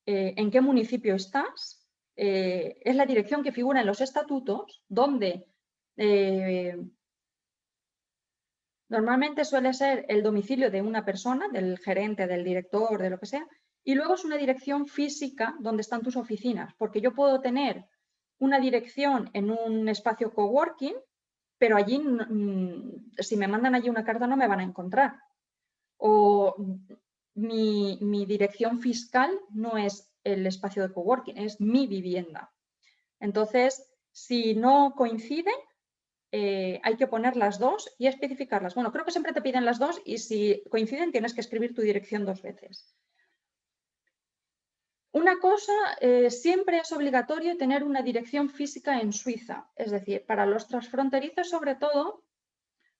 en qué municipio estás, es la dirección que figura en los estatutos, donde normalmente suele ser el domicilio de una persona, del gerente, del director, de lo que sea, y luego es una dirección física donde están tus oficinas, porque yo puedo tener una dirección en un espacio coworking, pero allí, si me mandan allí una carta, no me van a encontrar. O mi dirección fiscal no es el espacio de coworking, es mi vivienda. Entonces, si no coinciden, hay que poner las dos y especificarlas. Bueno, creo que siempre te piden las dos y si coinciden tienes que escribir tu dirección 2 veces. Una cosa, siempre es obligatorio tener una dirección física en Suiza. Es decir, para los transfronterizos sobre todo,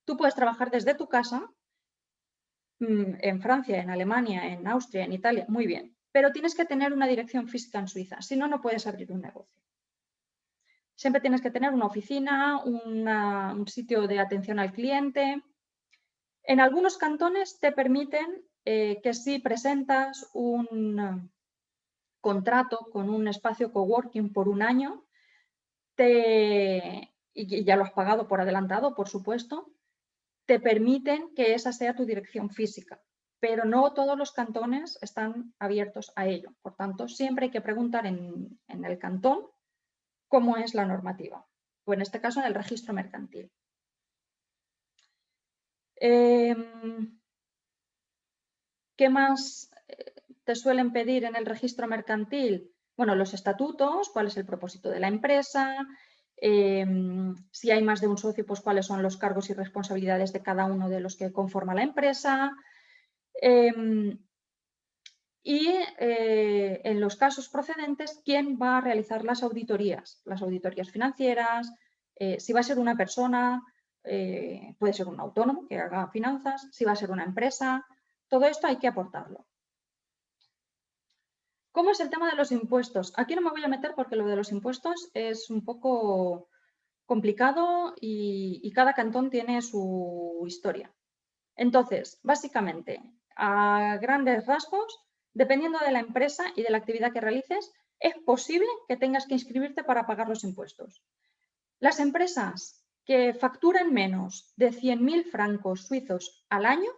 tú puedes trabajar desde tu casa, en Francia, en Alemania, en Austria, en Italia, muy bien. Pero tienes que tener una dirección física en Suiza, si no, no puedes abrir un negocio. Siempre tienes que tener una oficina, un sitio de atención al cliente. En algunos cantones te permiten que si presentas un contrato con un espacio coworking por un año, y ya lo has pagado por adelantado, por supuesto, te permiten que esa sea tu dirección física, pero no todos los cantones están abiertos a ello. Por tanto, siempre hay que preguntar en el cantón cómo es la normativa, o en este caso en el registro mercantil. ¿Qué más te suelen pedir en el registro mercantil? Bueno, los estatutos, cuál es el propósito de la empresa, si hay más de un socio, pues cuáles son los cargos y responsabilidades de cada uno de los que conforma la empresa. Y en los casos procedentes, ¿quién va a realizar las auditorías? Las auditorías financieras, si va a ser una persona, puede ser un autónomo que haga finanzas, si va a ser una empresa, todo esto hay que aportarlo. ¿Cómo es el tema de los impuestos? Aquí no me voy a meter porque lo de los impuestos es un poco complicado y cada cantón tiene su historia. Entonces, básicamente, a grandes rasgos, dependiendo de la empresa y de la actividad que realices, es posible que tengas que inscribirte para pagar los impuestos. Las empresas que facturan menos de 100.000 francos suizos al año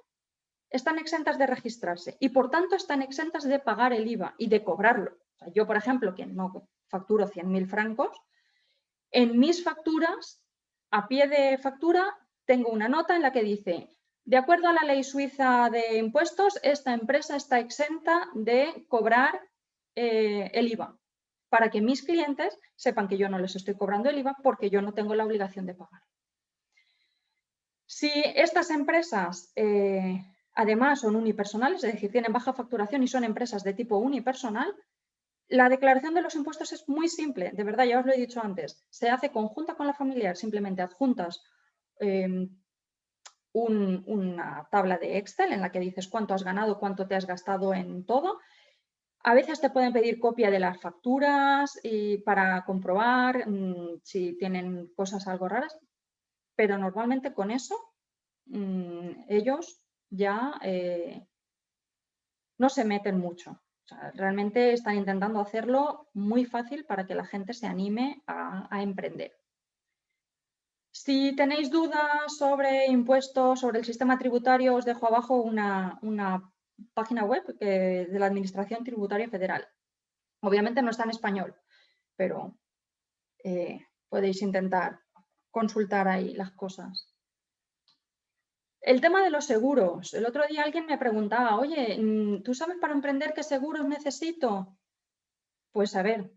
están exentas de registrarse y, por tanto, están exentas de pagar el IVA y de cobrarlo. O sea, yo, por ejemplo, que no facturo 100.000 francos, en mis facturas, a pie de factura, tengo una nota en la que dice: de acuerdo a la ley suiza de impuestos, esta empresa está exenta de cobrar el IVA, para que mis clientes sepan que yo no les estoy cobrando el IVA porque yo no tengo la obligación de pagar. Si estas empresas además son unipersonales, es decir, tienen baja facturación y son empresas de tipo unipersonal, la declaración de los impuestos es muy simple, de verdad, ya os lo he dicho antes. Se hace conjunta con la familiar, simplemente adjuntas una tabla de Excel en la que dices cuánto has ganado, cuánto te has gastado en todo. A veces te pueden pedir copia de las facturas para comprobar si tienen cosas algo raras, pero normalmente con eso ellos ya no se meten mucho. O sea, realmente están intentando hacerlo muy fácil para que la gente se anime a emprender. Si tenéis dudas sobre impuestos, sobre el sistema tributario, os dejo abajo una página web de la Administración Tributaria Federal. Obviamente no está en español, pero podéis intentar consultar ahí las cosas. El tema de los seguros. El otro día alguien me preguntaba, oye, ¿tú sabes para emprender qué seguros necesito? Pues a ver,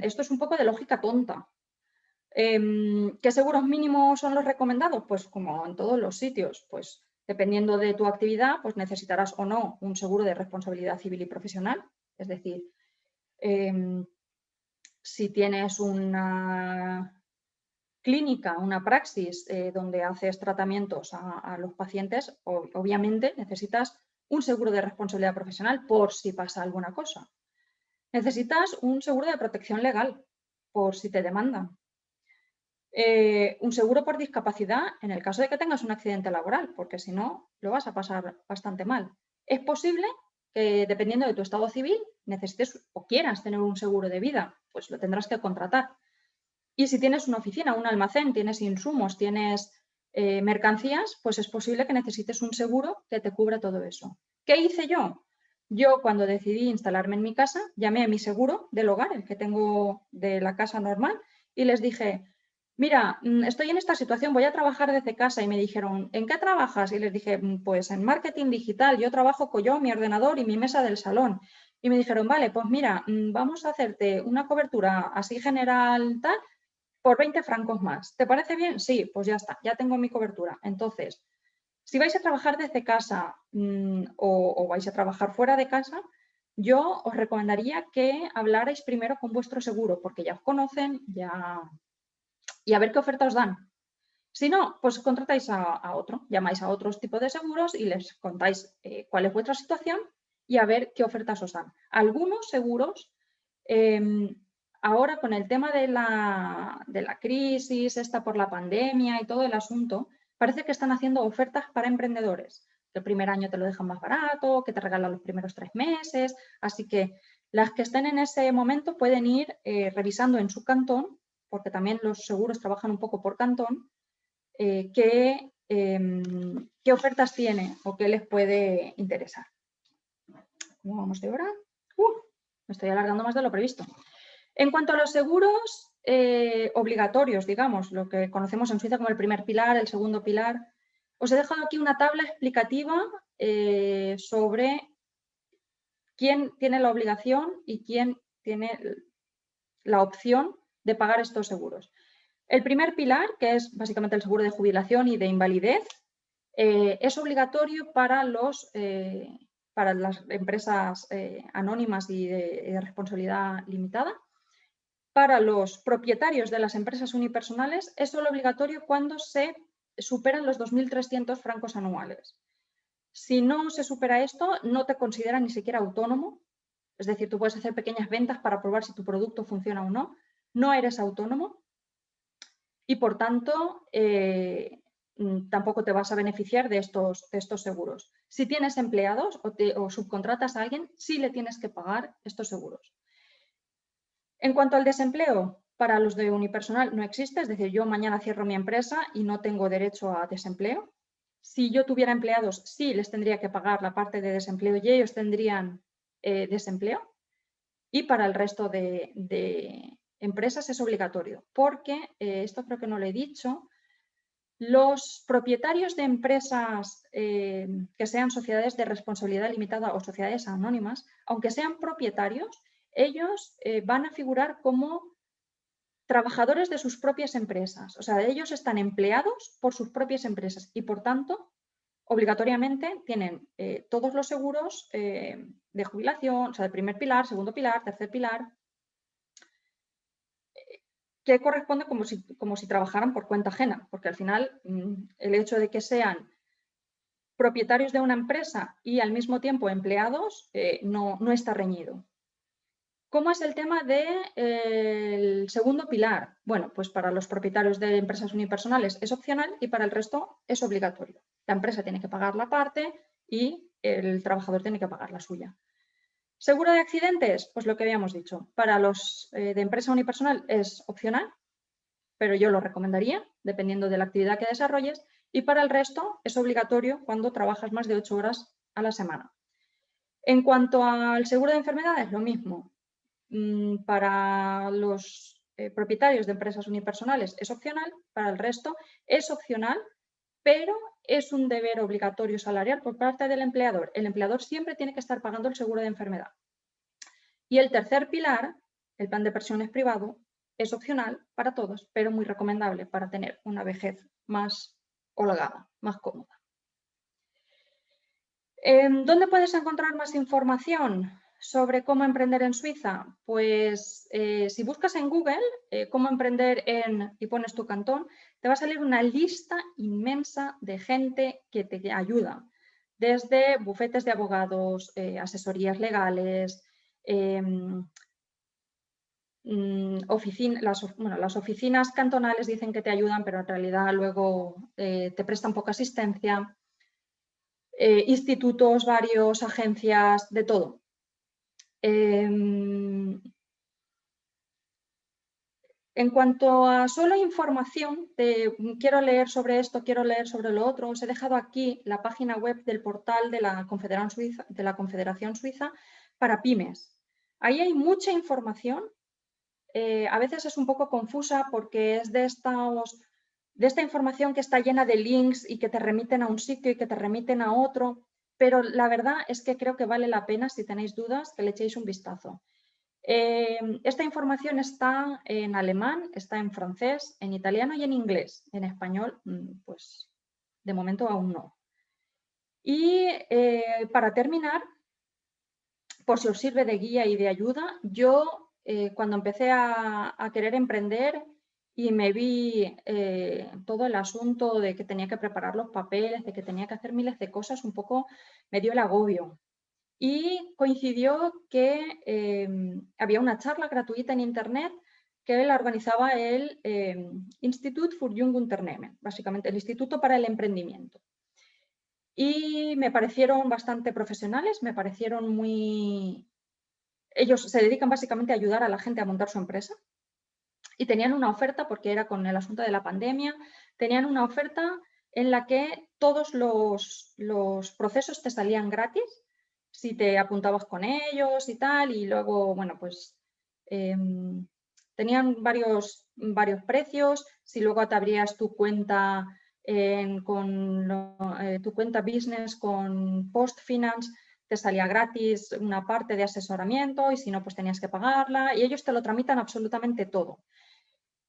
esto es un poco de lógica tonta. ¿Qué seguros mínimos son los recomendados? Pues como en todos los sitios, pues dependiendo de tu actividad, pues necesitarás o no un seguro de responsabilidad civil y profesional. Es decir, si tienes una clínica, una praxis donde haces tratamientos a los pacientes, obviamente necesitas un seguro de responsabilidad profesional por si pasa alguna cosa. Necesitas un seguro de protección legal por si te demandan. Un seguro por discapacidad en el caso de que tengas un accidente laboral, porque si no, lo vas a pasar bastante mal. Es posible que, dependiendo de tu estado civil, necesites o quieras tener un seguro de vida, pues lo tendrás que contratar. Y si tienes una oficina, un almacén, tienes insumos, tienes mercancías, pues es posible que necesites un seguro que te cubra todo eso. ¿Qué hice yo? Yo, cuando decidí instalarme en mi casa, llamé a mi seguro del hogar, el que tengo de la casa normal, y les dije, mira, estoy en esta situación, voy a trabajar desde casa. Y me dijeron, ¿en qué trabajas? Y les dije, pues en marketing digital, yo trabajo con mi ordenador y mi mesa del salón. Y me dijeron, vale, pues mira, vamos a hacerte una cobertura así general tal, por 20 francos más. ¿Te parece bien? Sí, pues ya está, ya tengo mi cobertura. Entonces, si vais a trabajar desde casa o vais a trabajar fuera de casa, yo os recomendaría que hablarais primero con vuestro seguro, porque ya os conocen, y a ver qué oferta os dan. Si no, pues contratáis a otro, llamáis a otros tipos de seguros y les contáis cuál es vuestra situación y a ver qué ofertas os dan. Algunos seguros, ahora con el tema de la crisis, esta por la pandemia y todo el asunto, parece que están haciendo ofertas para emprendedores. Que el primer año te lo dejan más barato, que te regalan los primeros 3 meses. Así que las que estén en ese momento pueden ir revisando en su cantón, porque también los seguros trabajan un poco por cantón, qué ofertas tiene o qué les puede interesar. ¿Cómo vamos de hora? Me estoy alargando más de lo previsto. En cuanto a los seguros obligatorios, digamos, lo que conocemos en Suiza como el primer pilar, el segundo pilar, os he dejado aquí una tabla explicativa sobre quién tiene la obligación y quién tiene la opción de pagar estos seguros. El primer pilar, que es básicamente el seguro de jubilación y de invalidez, es obligatorio para las empresas anónimas y de responsabilidad limitada. Para los propietarios de las empresas unipersonales es solo obligatorio cuando se superan los 2.300 francos anuales. Si no se supera esto, no te consideran ni siquiera autónomo. Es decir, tú puedes hacer pequeñas ventas para probar si tu producto funciona o no. No eres autónomo y, por tanto, tampoco te vas a beneficiar de estos seguros. Si tienes empleados o subcontratas a alguien, sí le tienes que pagar estos seguros. En cuanto al desempleo, para los de unipersonal no existe, es decir, yo mañana cierro mi empresa y no tengo derecho a desempleo. Si yo tuviera empleados, sí les tendría que pagar la parte de desempleo y ellos tendrían desempleo. Y para el resto de empresas es obligatorio, porque, esto creo que no lo he dicho, los propietarios de empresas que sean sociedades de responsabilidad limitada o sociedades anónimas, aunque sean propietarios, ellos van a figurar como trabajadores de sus propias empresas. O sea, ellos están empleados por sus propias empresas y, por tanto, obligatoriamente tienen todos los seguros de jubilación, o sea, de primer pilar, segundo pilar, tercer pilar, que corresponde como si trabajaran por cuenta ajena, porque al final el hecho de que sean propietarios de una empresa y al mismo tiempo empleados no está reñido. ¿Cómo es el tema del segundo pilar? Bueno, pues para los propietarios de empresas unipersonales es opcional y para el resto es obligatorio. La empresa tiene que pagar la parte y el trabajador tiene que pagar la suya. ¿Seguro de accidentes? Pues lo que habíamos dicho. Para los de empresa unipersonal es opcional, pero yo lo recomendaría, dependiendo de la actividad que desarrolles, y para el resto es obligatorio cuando trabajas más de 8 horas a la semana. En cuanto al seguro de enfermedades, lo mismo. Para los propietarios de empresas unipersonales es opcional, para el resto es opcional, pero es un deber obligatorio salarial por parte del empleador. El empleador siempre tiene que estar pagando el seguro de enfermedad. Y el tercer pilar, el plan de pensiones privado, es opcional para todos, pero muy recomendable para tener una vejez más holgada, más cómoda. ¿Dónde puedes encontrar más información sobre cómo emprender en Suiza? Pues si buscas en Google cómo emprender y pones tu cantón, te va a salir una lista inmensa de gente que te ayuda, desde bufetes de abogados, asesorías legales, las oficinas cantonales dicen que te ayudan, pero en realidad luego te prestan poca asistencia. Institutos, varios, agencias, de todo. En cuanto a solo información, quiero leer sobre esto, quiero leer sobre lo otro, os he dejado aquí la página web del portal de la Confederación Suiza para pymes. Ahí hay mucha información. A veces es un poco confusa porque es de esta información que está llena de links y que te remiten a un sitio y que te remiten a otro, pero la verdad es que creo que vale la pena, si tenéis dudas, que le echéis un vistazo. Esta información está en alemán, está en francés, en italiano y en inglés. En español, pues de momento aún no. Y para terminar, por si os sirve de guía y de ayuda, yo cuando empecé a querer emprender y me vi todo el asunto de que tenía que preparar los papeles, de que tenía que hacer miles de cosas, un poco me dio el agobio. Y coincidió que había una charla gratuita en internet que la organizaba el Institut für Jung Unternehmen, básicamente el Instituto para el Emprendimiento. Y me parecieron bastante profesionales, me parecieron muy... Ellos se dedican básicamente a ayudar a la gente a montar su empresa y tenían una oferta, porque era con el asunto de la pandemia, tenían una oferta en la que todos los procesos te salían gratis si te apuntabas con ellos y tal, y luego, bueno, pues tenían varios precios. Si luego te abrías tu cuenta tu cuenta business con Post Finance, te salía gratis una parte de asesoramiento y si no, pues tenías que pagarla y ellos te lo tramitan absolutamente todo.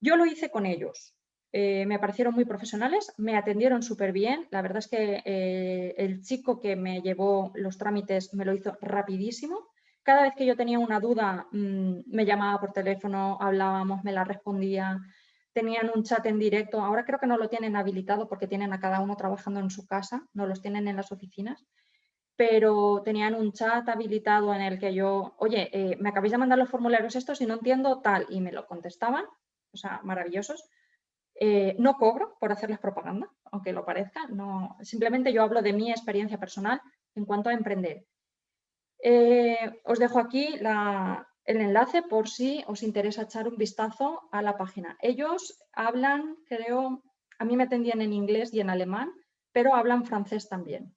Yo lo hice con ellos. Me parecieron muy profesionales, me atendieron súper bien. La verdad es que el chico que me llevó los trámites me lo hizo rapidísimo. Cada vez que yo tenía una duda, me llamaba por teléfono, hablábamos, me la respondía. Tenían un chat en directo. Ahora creo que no lo tienen habilitado porque tienen a cada uno trabajando en su casa, no los tienen en las oficinas. Pero tenían un chat habilitado en el que yo, oye, me acabáis de mandar los formularios estos y no entiendo tal, y me lo contestaban. O sea, maravillosos. No cobro por hacerles propaganda, aunque lo parezca. No, simplemente yo hablo de mi experiencia personal en cuanto a emprender. Os dejo aquí el enlace por si os interesa echar un vistazo a la página. Ellos hablan, creo, a mí me atendían en inglés y en alemán, pero hablan francés también.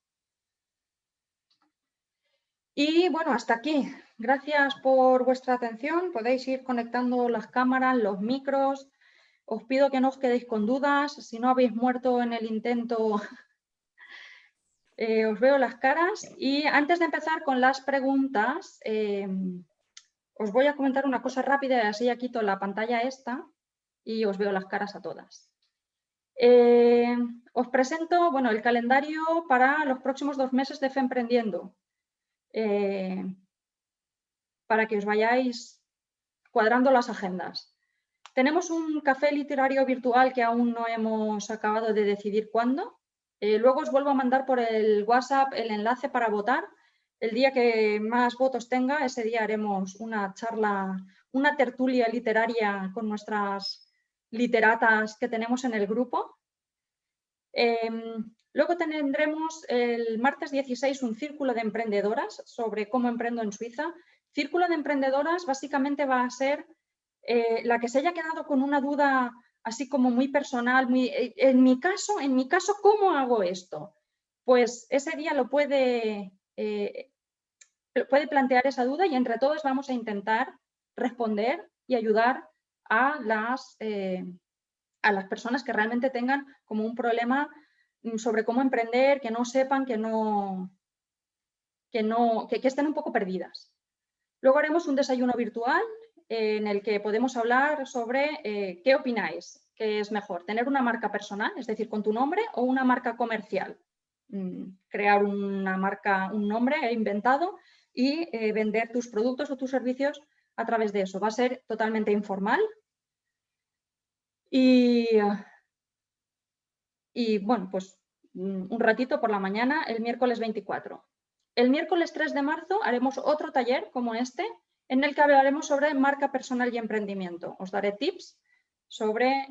Y bueno, hasta aquí. Gracias por vuestra atención. Podéis ir conectando las cámaras, los micros. Os pido que no os quedéis con dudas. Si no habéis muerto en el intento, os veo las caras. Y antes de empezar con las preguntas, os voy a comentar una cosa rápida y así ya quito la pantalla esta y os veo las caras a todas. Os presento el calendario para los próximos 2 meses de FEmprendiendo. Para que os vayáis cuadrando las agendas. Tenemos un café literario virtual que aún no hemos acabado de decidir cuándo. Luego os vuelvo a mandar por el WhatsApp el enlace para votar. El día que más votos tenga, ese día haremos una charla, una tertulia literaria con nuestras literatas que tenemos en el grupo. Luego tendremos el martes 16 un círculo de emprendedoras sobre cómo emprendo en Suiza. Círculo de emprendedoras básicamente va a ser la que se haya quedado con una duda así como muy personal, muy, en mi caso, ¿cómo hago esto? Pues ese día puede plantear esa duda y entre todos vamos a intentar responder y ayudar a las personas que realmente tengan como un problema sobre cómo emprender, que no sepan, que estén un poco perdidas. Luego haremos un desayuno virtual en el que podemos hablar sobre qué opináis, qué es mejor, tener una marca personal, es decir, con tu nombre, o una marca comercial. Crear una marca, un nombre inventado y vender tus productos o tus servicios a través de eso. Va a ser totalmente informal y bueno, pues un ratito por la mañana el miércoles 24. El miércoles 3 de marzo haremos otro taller como este en el que hablaremos sobre marca personal y emprendimiento. Os daré tips sobre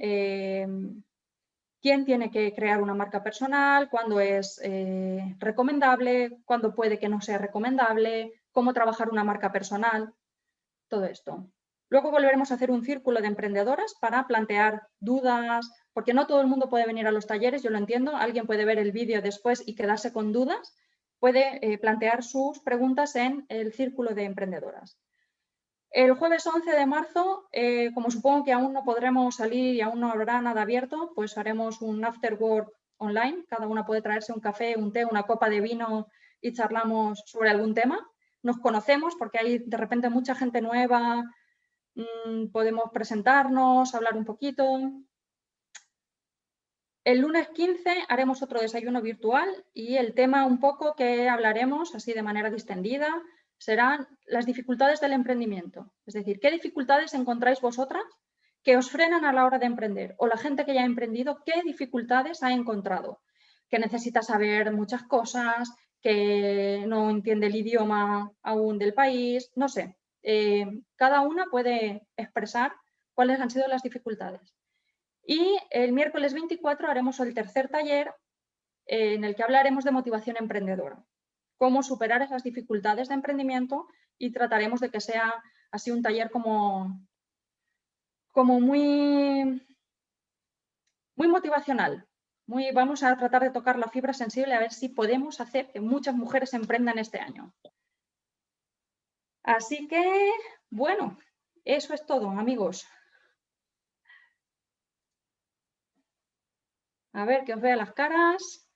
quién tiene que crear una marca personal, cuándo es recomendable, cuándo puede que no sea recomendable, cómo trabajar una marca personal, todo esto. Luego volveremos a hacer un círculo de emprendedoras para plantear dudas, porque no todo el mundo puede venir a los talleres, yo lo entiendo, alguien puede ver el vídeo después y quedarse con dudas, puede plantear sus preguntas en el círculo de emprendedoras. El jueves 11 de marzo, como supongo que aún no podremos salir y aún no habrá nada abierto, pues haremos un after work online. Cada una puede traerse un café, un té, una copa de vino y charlamos sobre algún tema. Nos conocemos porque hay de repente mucha gente nueva, podemos presentarnos, hablar un poquito. El lunes 15 haremos otro desayuno virtual y el tema un poco que hablaremos así de manera distendida serán las dificultades del emprendimiento. Es decir, ¿qué dificultades encontráis vosotras que os frenan a la hora de emprender? O la gente que ya ha emprendido, ¿qué dificultades ha encontrado? Que necesita saber muchas cosas, que no entiende el idioma aún del país, no sé. Cada una puede expresar cuáles han sido las dificultades. Y el miércoles 24 haremos el tercer taller en el que hablaremos de motivación emprendedora, cómo superar esas dificultades de emprendimiento y trataremos de que sea así un taller como muy motivacional. Vamos a tratar de tocar la fibra sensible a ver si podemos hacer que muchas mujeres emprendan este año. Así que, bueno, eso es todo, amigos. A ver, que os vea las caras.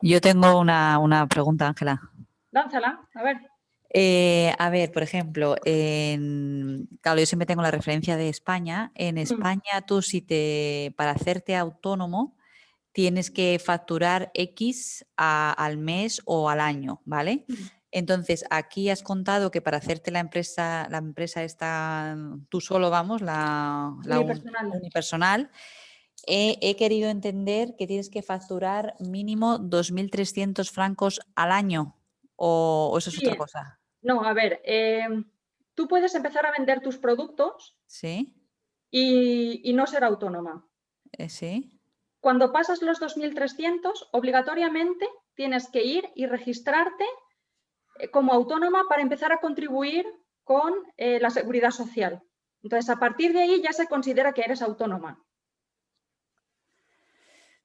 Yo tengo una pregunta, Ángela. Lánzala, a ver. A ver, por ejemplo, claro, yo siempre tengo la referencia de España. En España, tú para hacerte autónomo tienes que facturar X al mes o al año, ¿vale? Entonces, aquí has contado que para hacerte la empresa está tú solo, vamos, la unipersonal. He querido entender que tienes que facturar mínimo 2.300 francos al año, o eso es otra cosa. No, a ver, tú puedes empezar a vender tus productos. ¿Sí? Y no ser autónoma. Sí. Cuando pasas los 2.300, obligatoriamente tienes que ir y registrarte como autónoma para empezar a contribuir con la seguridad social. Entonces, a partir de ahí ya se considera que eres autónoma.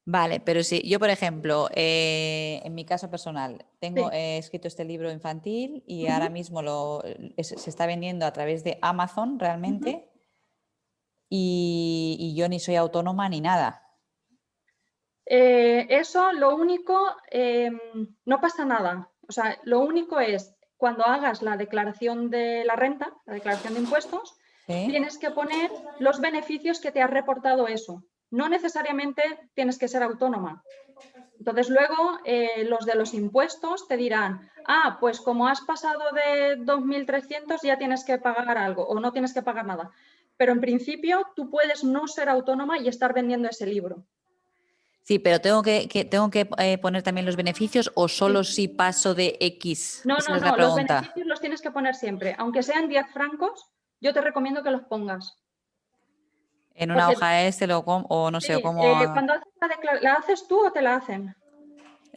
Vale, pero si yo, por ejemplo, en mi caso personal, he escrito este libro infantil y ahora mismo se está vendiendo a través de Amazon realmente y yo ni soy autónoma ni nada. Eso, lo único, no pasa nada. O sea, lo único es cuando hagas la declaración de la renta, la declaración de impuestos, tienes que poner los beneficios que te ha reportado eso. No necesariamente tienes que ser autónoma. Entonces luego los de los impuestos te dirán, pues como has pasado de 2.300 ya tienes que pagar algo o no tienes que pagar nada. Pero en principio tú puedes no ser autónoma y estar vendiendo ese libro. Sí, pero ¿tengo que poner también los beneficios o solo si paso de X? No, Esa es la los pregunta. beneficios los tienes que poner siempre. Aunque sean 10 francos, yo te recomiendo que los pongas. En una hoja o no sé cómo. Cuando haces ¿la haces tú o te la hacen?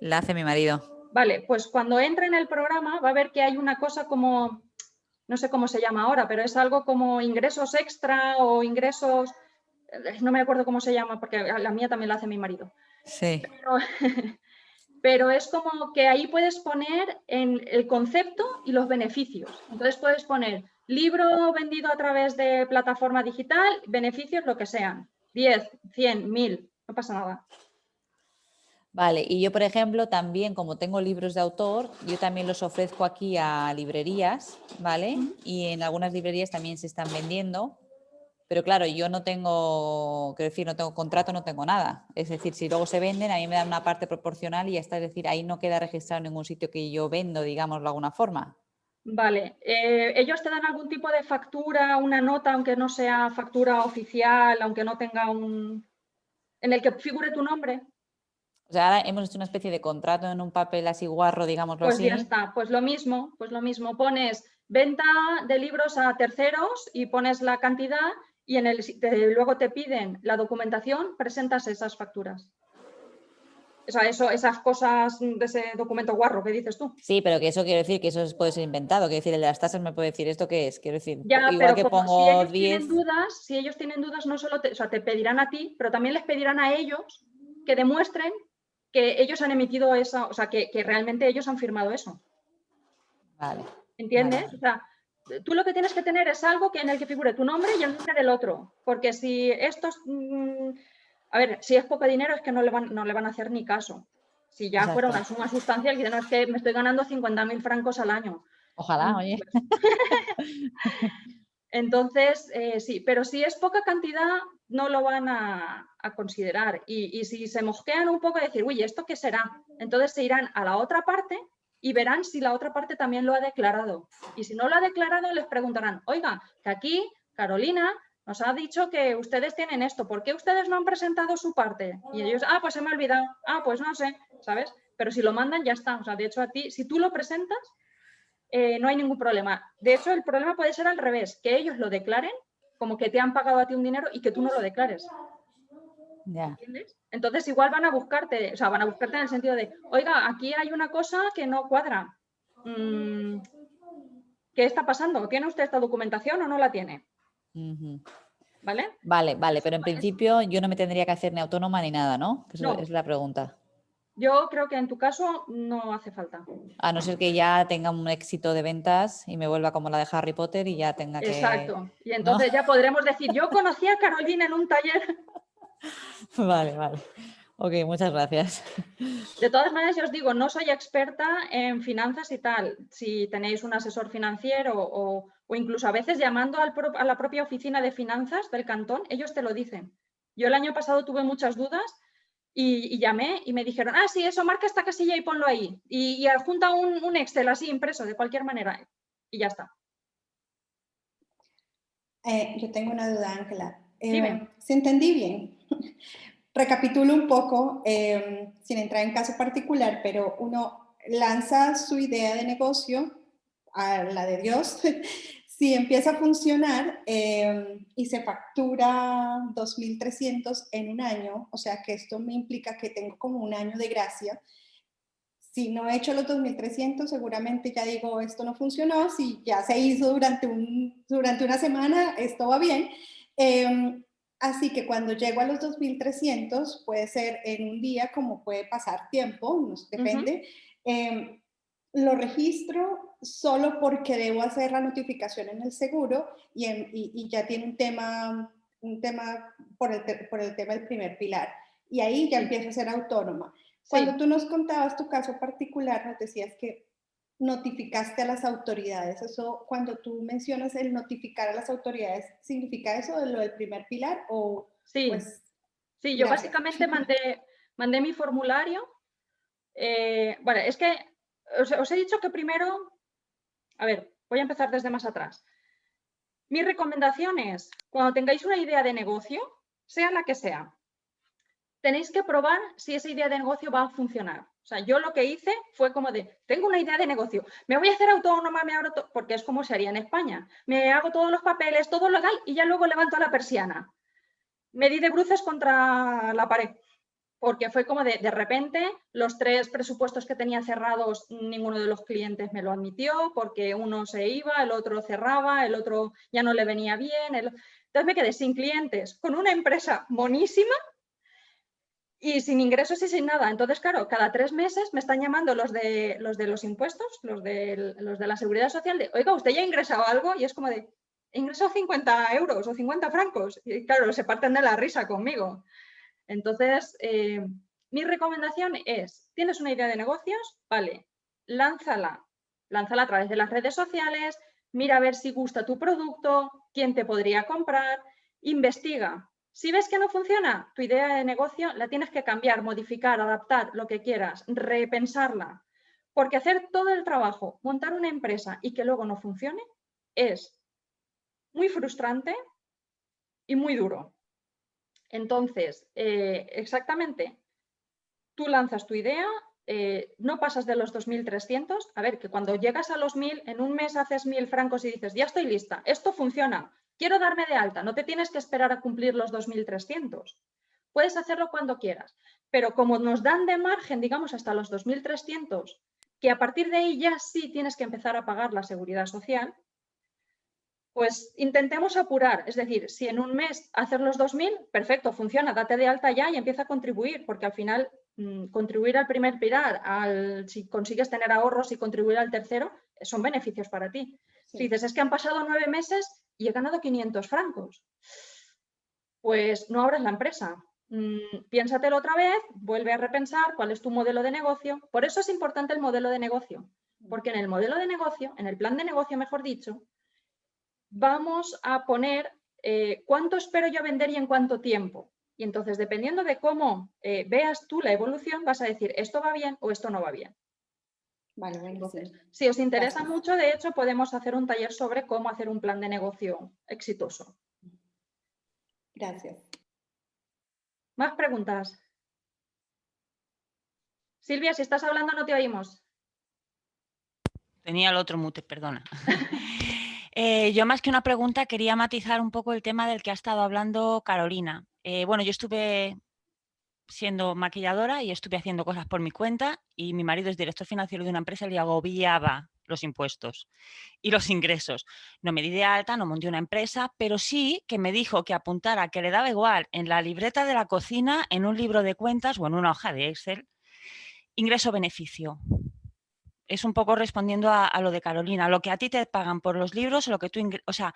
La hace mi marido. Vale, pues cuando entre en el programa va a ver que hay una cosa como no sé cómo se llama ahora, pero es algo como ingresos extra o ingresos, no me acuerdo cómo se llama, porque la mía también la hace mi marido. Sí. Pero es como que ahí puedes poner en el concepto y los beneficios. Entonces puedes poner libro vendido a través de plataforma digital, beneficios lo que sean, 10, 100, 1000, no pasa nada. Vale, y yo, por ejemplo, también, como tengo libros de autor, yo también los ofrezco aquí a librerías, ¿vale? Y en algunas librerías también se están vendiendo, pero claro, yo no tengo, quiero decir, no tengo contrato, no tengo nada. Es decir, si luego se venden, a mí me dan una parte proporcional y ya está, es decir, ahí no queda registrado en ningún sitio que yo vendo, digámoslo de alguna forma. Vale, ¿ellos te dan algún tipo de factura, una nota, aunque no sea factura oficial, aunque no tenga en el que figure tu nombre? O sea, ahora hemos hecho una especie de contrato en un papel así guarro, digámoslo Pues ya así. está, pues lo mismo, pones venta de libros a terceros y pones la cantidad y luego te piden la documentación, presentas esas facturas. O sea, esas cosas de ese documento guarro que dices tú. Sí, pero que eso quiero decir que eso puede ser inventado. Quiero decir, el de las tasas me puede decir esto qué es. Quiero decir, Ya, igual pero que como si pongo ellos 10. tienen dudas, no solo o sea, te pedirán a ti, pero también les pedirán a ellos que demuestren que ellos han emitido esa, o sea, que realmente ellos han firmado eso. Vale. ¿Entiendes? Vale. O sea, tú lo que tienes que tener es algo en el que figure tu nombre y el nombre del otro. Porque si estos, a ver, si es poco dinero es que no le van a hacer ni caso. Si ya fuera Exacto. una suma sustancial, que no es que me estoy ganando 50.000 francos al año. Ojalá, oye. Pues, entonces, sí, pero si es poca cantidad, no lo van a considerar. Y si se mosquean un poco, decir, uy, ¿esto qué será? Entonces se irán a la otra parte y verán si la otra parte también lo ha declarado. Y si no lo ha declarado, les preguntarán, oiga, que aquí Carolina nos ha dicho que ustedes tienen esto, ¿por qué ustedes no han presentado su parte? Y ellos, pues se me ha olvidado, pues no sé, ¿sabes? Pero si lo mandan, ya está. O sea, de hecho, a ti, si tú lo presentas, no hay ningún problema. De hecho, el problema puede ser al revés, que ellos lo declaren como que te han pagado a ti un dinero y que tú no lo declares. Ya. ¿Entiendes? Entonces igual van a buscarte, o sea, van a buscarte en el sentido de, oiga, aquí hay una cosa que no cuadra. ¿Qué está pasando? ¿Tiene usted esta documentación o no la tiene? Ujú. ¿Vale? Vale, vale, Eso pero en es. principio yo no me tendría que hacer ni autónoma ni nada, ¿no? Esa es No, la pregunta. yo creo que en tu caso no hace falta. A no ser que ya tenga un éxito de ventas y me vuelva como la de Harry Potter y ya tenga que... Exacto. Y ¿No? entonces ya podremos decir, yo conocí a Carolina en un taller. Vale, vale. Ok, muchas gracias. De todas maneras, yo os digo, no soy experta en finanzas y tal. Si tenéis un asesor financiero o incluso a veces llamando a la propia oficina de finanzas del cantón, ellos te lo dicen. Yo el año pasado tuve muchas dudas y llamé y me dijeron, sí, eso, marca esta casilla y ponlo ahí. Y adjunta un Excel así impreso, de cualquier manera. Y ya está. Yo tengo una duda, Ángela. Dime. Si entendí bien, recapitulo un poco, sin entrar en caso particular, pero uno lanza su idea de negocio a la de Dios. Si empieza a funcionar y se factura 2.300 en un año, o sea que esto me implica que tengo como un año de gracia. Si no he hecho los 2.300, seguramente ya digo, esto no funcionó. Si ya se hizo durante una semana, esto va bien. Así que cuando llego a los 2.300, puede ser en un día, como puede pasar tiempo, depende. Lo registro solo porque debo hacer la notificación en el seguro y ya tiene un tema por el tema del primer pilar. Y ahí ya empiezo a ser autónoma. Cuando tú nos contabas tu caso particular, nos decías que notificaste a las autoridades. Eso, cuando tú mencionas el notificar a las autoridades, ¿significa eso de lo del primer pilar? O, Sí, pues, sí, yo gracias. básicamente mandé mi formulario. Bueno, es que os he dicho que primero, a ver, voy a empezar desde más atrás. Mi recomendación es, cuando tengáis una idea de negocio, sea la que sea, tenéis que probar si esa idea de negocio va a funcionar. O sea, yo lo que hice fue como de, tengo una idea de negocio, me voy a hacer autónoma, porque es como se haría en España. Me hago todos los papeles, todo legal y ya luego levanto la persiana. Me di de bruces contra la pared. porque fue como de repente los 3 presupuestos que tenía cerrados, ninguno de los clientes me lo admitió, porque uno se iba, el otro cerraba, el otro ya no le venía bien. Entonces me quedé sin clientes, con una empresa monísima y sin ingresos y sin nada. Entonces, claro, cada 3 meses me están llamando los de los impuestos, los de la Seguridad Social, de, oiga, ¿usted ya ha ingresado algo? Y es como de, he ingresado 50 euros o 50 francos. Y claro, se parten de la risa conmigo. Entonces, mi recomendación es, ¿tienes una idea de negocios? Vale, lánzala a través de las redes sociales, mira a ver si gusta tu producto, quién te podría comprar, investiga. Si ves que no funciona, tu idea de negocio la tienes que cambiar, modificar, adaptar, lo que quieras, repensarla. Porque hacer todo el trabajo, montar una empresa y que luego no funcione, es muy frustrante y muy duro. Entonces, exactamente, tú lanzas tu idea, no pasas de los 2.300. A ver, que cuando llegas a los 1.000, en un mes haces 1.000 francos y dices, ya estoy lista, esto funciona, quiero darme de alta. No te tienes que esperar a cumplir los 2.300. Puedes hacerlo cuando quieras, pero como nos dan de margen, digamos, hasta los 2.300, que a partir de ahí ya sí tienes que empezar a pagar la seguridad social, pues intentemos apurar. Es decir, si en un mes hacer los 2.000, perfecto, funciona, date de alta ya y empieza a contribuir, porque al final contribuir al primer pilar, si consigues tener ahorros y contribuir al tercero, son beneficios para ti. Sí. Si dices, es que han pasado 9 meses y he ganado 500 francos, pues no abras la empresa. Piénsatelo otra vez, vuelve a repensar cuál es tu modelo de negocio. Por eso es importante el modelo de negocio, porque en el modelo de negocio, en el plan de negocio, mejor dicho, vamos a poner cuánto espero yo vender y en cuánto tiempo. Y entonces, dependiendo de cómo veas tú la evolución, vas a decir, esto va bien o esto no va bien. Vale, Entonces, si os interesa gracias. mucho, de hecho, podemos hacer un taller sobre cómo hacer un plan de negocio exitoso. Gracias. ¿Más preguntas? Silvia, si estás hablando no te oímos. Tenía el otro mute, perdona. Yo más que una pregunta quería matizar un poco el tema del que ha estado hablando Carolina. Bueno, yo estuve siendo maquilladora y estuve haciendo cosas por mi cuenta y mi marido es director financiero de una empresa y le agobiaba los impuestos y los ingresos. No me di de alta, no monté una empresa, pero sí que me dijo que apuntara, que le daba igual en la libreta de la cocina, en un libro de cuentas o en una hoja de Excel, ingreso-beneficio. Es un poco respondiendo a lo de Carolina, lo que a ti te pagan por los libros, lo que tú, o sea,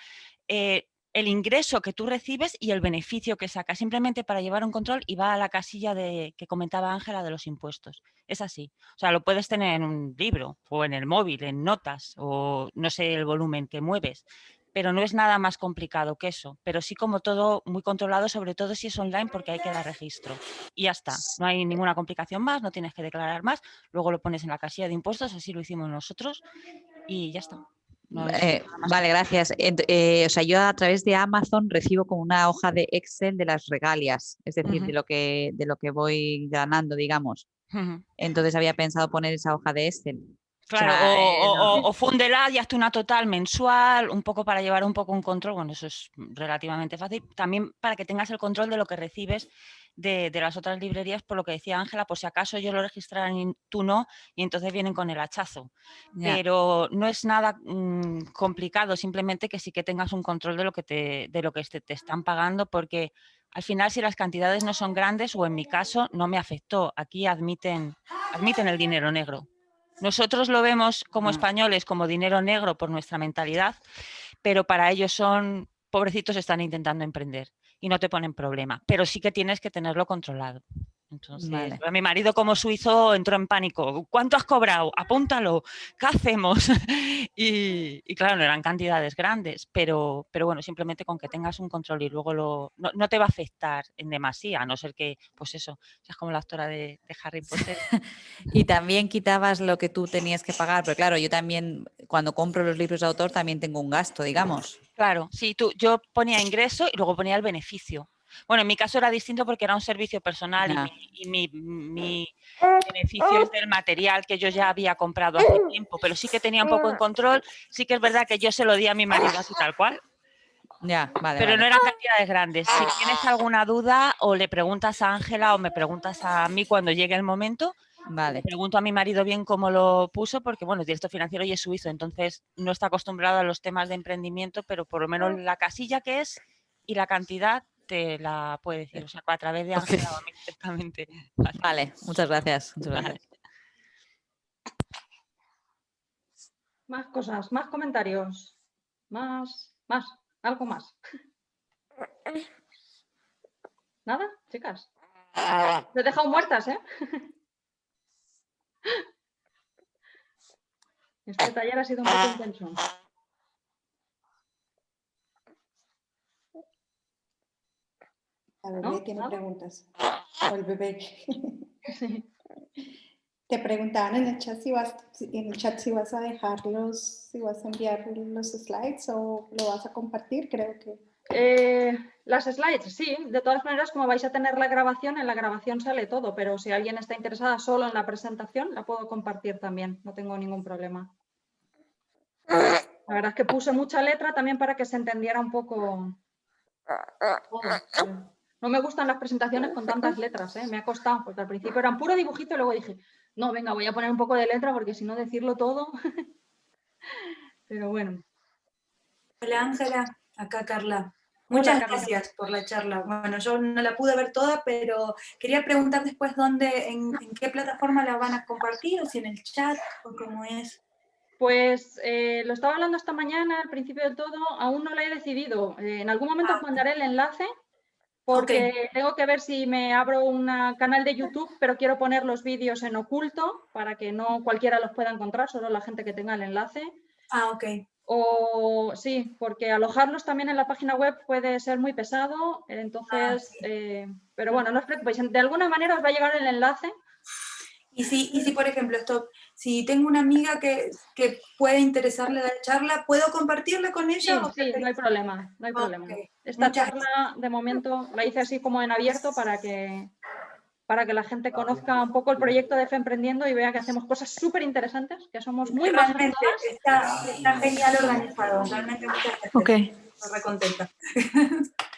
el ingreso que tú recibes y el beneficio que sacas, simplemente para llevar un control y va a la casilla que comentaba Ángela de los impuestos. Es así. O sea, lo puedes tener en un libro o en el móvil, en notas o no sé el volumen que mueves, pero no es nada más complicado que eso. Pero sí como todo muy controlado, sobre todo si es online porque hay que dar registro. Y ya está. No hay ninguna complicación más, no tienes que declarar más. Luego lo pones en la casilla de impuestos, así lo hicimos nosotros y ya está. No es vale, gracias. O sea, yo a través de Amazon recibo como una hoja de Excel de las regalias, es decir, de lo que voy ganando, digamos. Entonces había pensado poner esa hoja de Excel. Claro, o fúndela y hazte una total mensual, un poco para llevar un poco un control. Bueno, eso es relativamente fácil. También para que tengas el control de lo que recibes de las otras librerías, por lo que decía Ángela, por si acaso yo lo registrara y tú no, y entonces vienen con el hachazo. Yeah. Pero no es nada complicado, simplemente que sí que tengas un control de lo que te están pagando, porque al final si las cantidades no son grandes, o en mi caso no me afectó, aquí admiten el dinero negro. Nosotros lo vemos como españoles como dinero negro por nuestra mentalidad, pero para ellos son pobrecitos, están intentando emprender y no te ponen problema, pero sí que tienes que tenerlo controlado. Entonces, vale. Mi marido como suizo entró en pánico. ¿Cuánto has cobrado? Apúntalo. ¿Qué hacemos? Y claro, no eran cantidades grandes, pero bueno, simplemente con que tengas un control y luego no te va a afectar en demasía, a no ser que, pues eso, seas como la actora de Harry Potter. Y también quitabas lo que tú tenías que pagar, pero claro, yo también cuando compro los libros de autor también tengo un gasto, digamos. Claro, sí, yo ponía ingreso y luego ponía el beneficio. Bueno, en mi caso era distinto porque era un servicio personal y mi beneficio es del material que yo ya había comprado hace tiempo, pero sí que tenía un poco en control. Sí que es verdad que yo se lo di a mi marido así tal cual. Ya, vale. Pero vale. no eran cantidades grandes. Si tienes alguna duda, o le preguntas a Ángela o me preguntas a mí cuando llegue el momento. Vale. Le pregunto a mi marido bien cómo lo puso, porque bueno, es director financiero y es suizo, entonces no está acostumbrado a los temas de emprendimiento, pero por lo menos la casilla que es y la cantidad te la puede decir, o sea, a través de Ángela o a mí directamente. Vale, muchas gracias. Muchas Vale. gracias. Más cosas, más comentarios, más, algo más. ¿Nada, chicas? Te he dejado muertas, ¿eh? Este taller ha sido un poco intenso. La bebé ¿No? tiene ¿Nada? preguntas. O el bebé. Sí. Te preguntaban en el chat si vas a dejarlos, si vas a enviar los slides o lo vas a compartir, creo que. Las slides, sí. De todas maneras, como vais a tener la grabación, en la grabación sale todo, pero si alguien está interesada solo en la presentación, la puedo compartir también, no tengo ningún problema. La verdad es que puse mucha letra también para que se entendiera un poco todo. No me gustan las presentaciones con tantas letras, me ha costado, porque al principio eran puro dibujito y luego dije, no, venga, voy a poner un poco de letra porque si no decirlo todo. Pero bueno. Hola Ángela, acá Carla. Hola, Muchas Carla. gracias por la charla. Bueno, yo no la pude ver toda, pero quería preguntar después en qué plataforma la van a compartir, o si en el chat, o cómo es. Pues lo estaba hablando esta mañana, al principio de todo, aún no lo he decidido. En algún momento os mandaré el enlace porque tengo que ver si me abro un canal de YouTube, pero quiero poner los vídeos en oculto para que no cualquiera los pueda encontrar, solo la gente que tenga el enlace. Ok. O sí, porque alojarlos también en la página web puede ser muy pesado, entonces, Sí. pero bueno, no os preocupéis, de alguna manera os va a llegar el enlace. Y si por ejemplo, si tengo una amiga que puede interesarle la charla, ¿puedo compartirla con ella? Sí, no hay problema, no hay problema. Esta Muchas charla, de momento, la hice así como en abierto para que la gente conozca un poco el proyecto de Femprendiendo y vea que hacemos cosas súper interesantes, que somos muy majas Realmente todas. está genial organizado. Realmente muchas gracias. Ok. Estoy re contenta.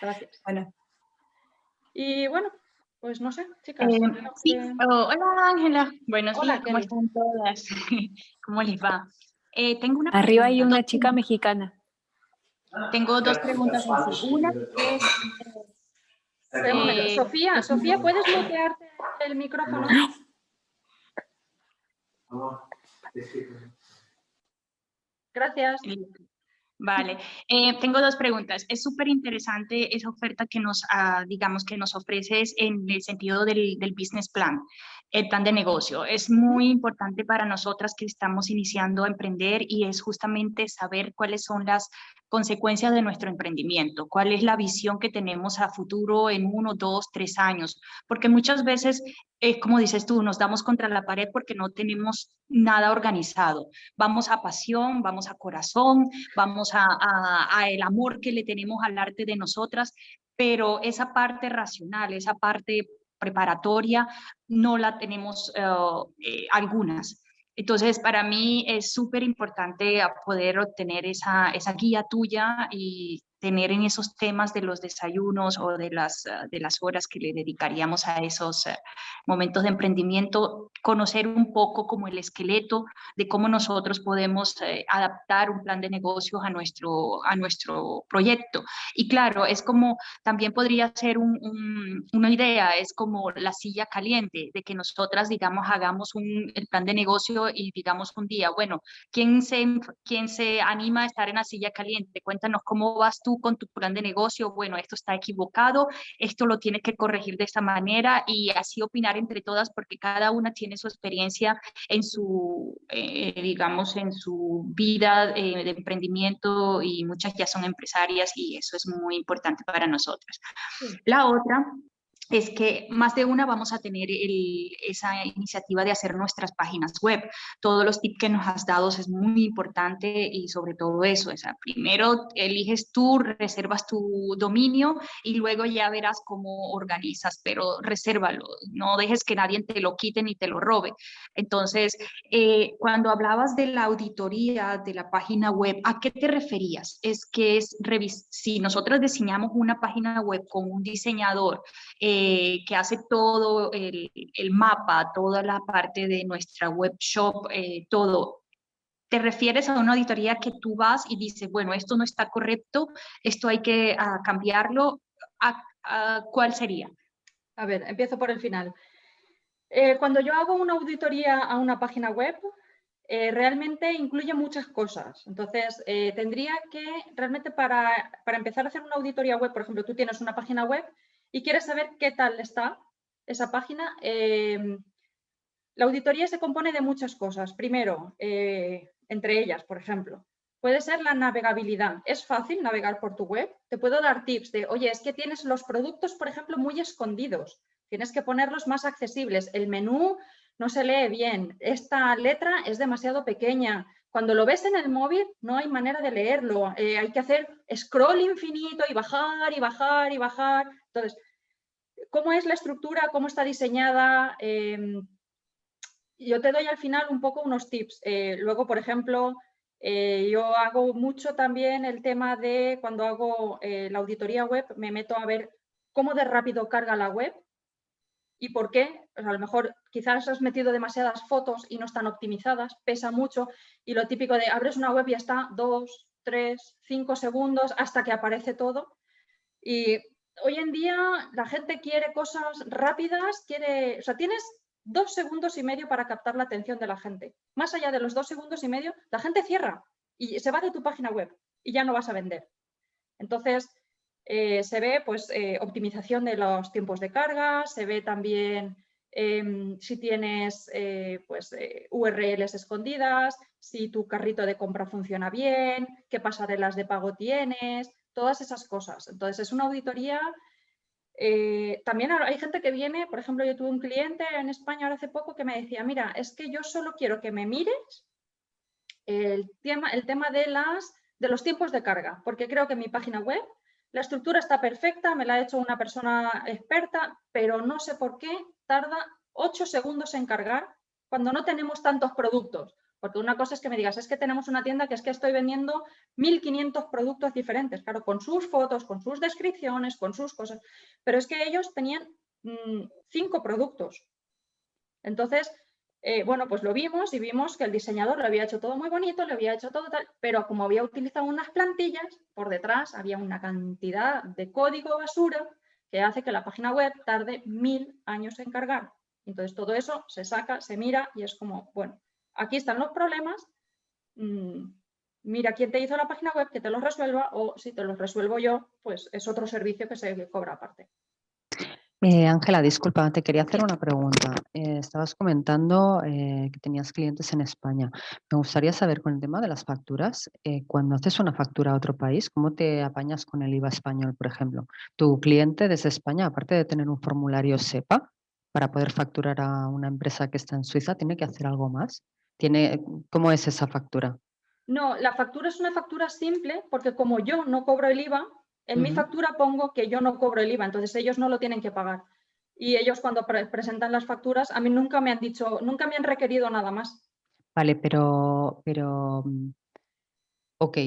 Gracias. Bueno. Y bueno, pues no sé, chicas. Sí, hola Ángela, buenos Hola, días, ¿cómo Kelly. están todas? ¿Cómo les va? Tengo una Arriba hay pregunta, una chica mexicana. tengo dos preguntas en sí. Una es... Espera un momento. Sofía, ¿puedes mutearte el micrófono? Gracias. Vale, tengo dos preguntas. Es súper interesante esa oferta que digamos, que nos ofreces en el sentido del business plan, el plan de negocio. Es muy importante para nosotras que estamos iniciando a emprender y es justamente saber cuáles son las consecuencias de nuestro emprendimiento, cuál es la visión que tenemos a futuro en 1, 2, 3 años, porque muchas veces, como dices tú, nos damos contra la pared porque no tenemos nada organizado. Vamos a pasión, vamos a corazón, vamos a el amor que le tenemos al arte de nosotras, pero esa parte racional, esa parte preparatoria, no la tenemos algunas. Entonces, para mí es súper importante poder obtener esa guía tuya y tener en esos temas de los desayunos o de las horas que le dedicaríamos a esos momentos de emprendimiento, conocer un poco como el esqueleto de cómo nosotros podemos adaptar un plan de negocios a nuestro proyecto. Y claro, es como, también podría ser una idea, es como la silla caliente, de que nosotras, digamos, hagamos el plan de negocio y digamos un día, bueno, ¿quién se anima a estar en la silla caliente? Cuéntanos cómo vas tú con tu plan de negocio. Bueno, esto está equivocado, esto lo tienes que corregir de esta manera, y así opinar entre todas, porque cada una tiene su experiencia en su, digamos, en su vida de emprendimiento, y muchas ya son empresarias y eso es muy importante para nosotras. Sí. La otra es que más de una vamos a tener esa iniciativa de hacer nuestras páginas web. Todos los tips que nos has dado es muy importante y sobre todo eso, o sea, primero eliges tú, reservas tu dominio y luego ya verás cómo organizas, pero resérvalo, no dejes que nadie te lo quite ni te lo robe. Entonces, cuando hablabas de la auditoría de la página web, ¿a qué te referías? Es que si nosotros diseñamos una página web con un diseñador, que hace todo el mapa, toda la parte de nuestra web shop, todo. ¿Te refieres a una auditoría que tú vas y dices, bueno, esto no está correcto, esto hay que cambiarlo? ¿Cuál sería? A ver, empiezo por el final. Cuando yo hago una auditoría a una página web, realmente incluye muchas cosas. Entonces, tendría que, realmente para empezar a hacer una auditoría web, por ejemplo, tú tienes una página web y quieres saber qué tal está esa página, la auditoría se compone de muchas cosas. Primero, entre ellas, por ejemplo, puede ser la navegabilidad. ¿Es fácil navegar por tu web? Te puedo dar tips de, oye, es que tienes los productos, por ejemplo, muy escondidos. Tienes que ponerlos más accesibles. El menú no se lee bien. Esta letra es demasiado pequeña. Cuando lo ves en el móvil, no hay manera de leerlo. Hay que hacer scroll infinito y bajar y bajar y bajar. Entonces, ¿cómo es la estructura? ¿Cómo está diseñada? Yo te doy al final un poco unos tips. Luego, por ejemplo, yo hago mucho también el tema de cuando hago la auditoría web, me meto a ver cómo de rápido carga la web y por qué. O sea, a lo mejor quizás has metido demasiadas fotos y no están optimizadas, pesa mucho y lo típico de abres una web y está 2, 3, 5 segundos hasta que aparece todo. Y hoy en día la gente quiere cosas rápidas, o sea, tienes 2 segundos y medio para captar la atención de la gente. Más allá de los 2 segundos y medio, la gente cierra y se va de tu página web y ya no vas a vender. Entonces, se ve pues optimización de los tiempos de carga, se ve también si tienes URLs escondidas, si tu carrito de compra funciona bien, qué pasarelas de pago tienes, todas esas cosas. Entonces, es una auditoría. También hay gente que viene, por ejemplo, yo tuve un cliente en España ahora hace poco que me decía, mira, es que yo solo quiero que me mires el tema de los tiempos de carga, porque creo que en mi página web la estructura está perfecta, me la ha hecho una persona experta, pero no sé por qué tarda 8 segundos en cargar cuando no tenemos tantos productos. Porque una cosa es que me digas, es que tenemos una tienda que es que estoy vendiendo 1.500 productos diferentes, claro, con sus fotos, con sus descripciones, con sus cosas, pero es que ellos tenían 5 productos. Entonces, bueno, pues lo vimos y vimos que el diseñador lo había hecho todo muy bonito, lo había hecho todo tal, pero como había utilizado unas plantillas, por detrás había una cantidad de código basura que hace que la página web tarde 1000 años en cargar. Entonces, todo eso se saca, se mira y es como, bueno, aquí están los problemas, mira quién te hizo la página web, que te los resuelva, o si te los resuelvo yo, pues es otro servicio que se cobra aparte. Ángela, disculpa, te quería hacer una pregunta. Estabas comentando que tenías clientes en España. Me gustaría saber con el tema de las facturas, cuando haces una factura a otro país, ¿cómo te apañas con el IVA español, por ejemplo? ¿Tu cliente desde España, aparte de tener un formulario SEPA para poder facturar a una empresa que está en Suiza, tiene que hacer algo más? ¿Cómo es esa factura? No, la factura es una factura simple porque como yo no cobro el IVA, en mi factura pongo que yo no cobro el IVA, entonces ellos no lo tienen que pagar. Y ellos cuando presentan las facturas, a mí nunca me han dicho, nunca me han requerido nada más. Vale, pero ok,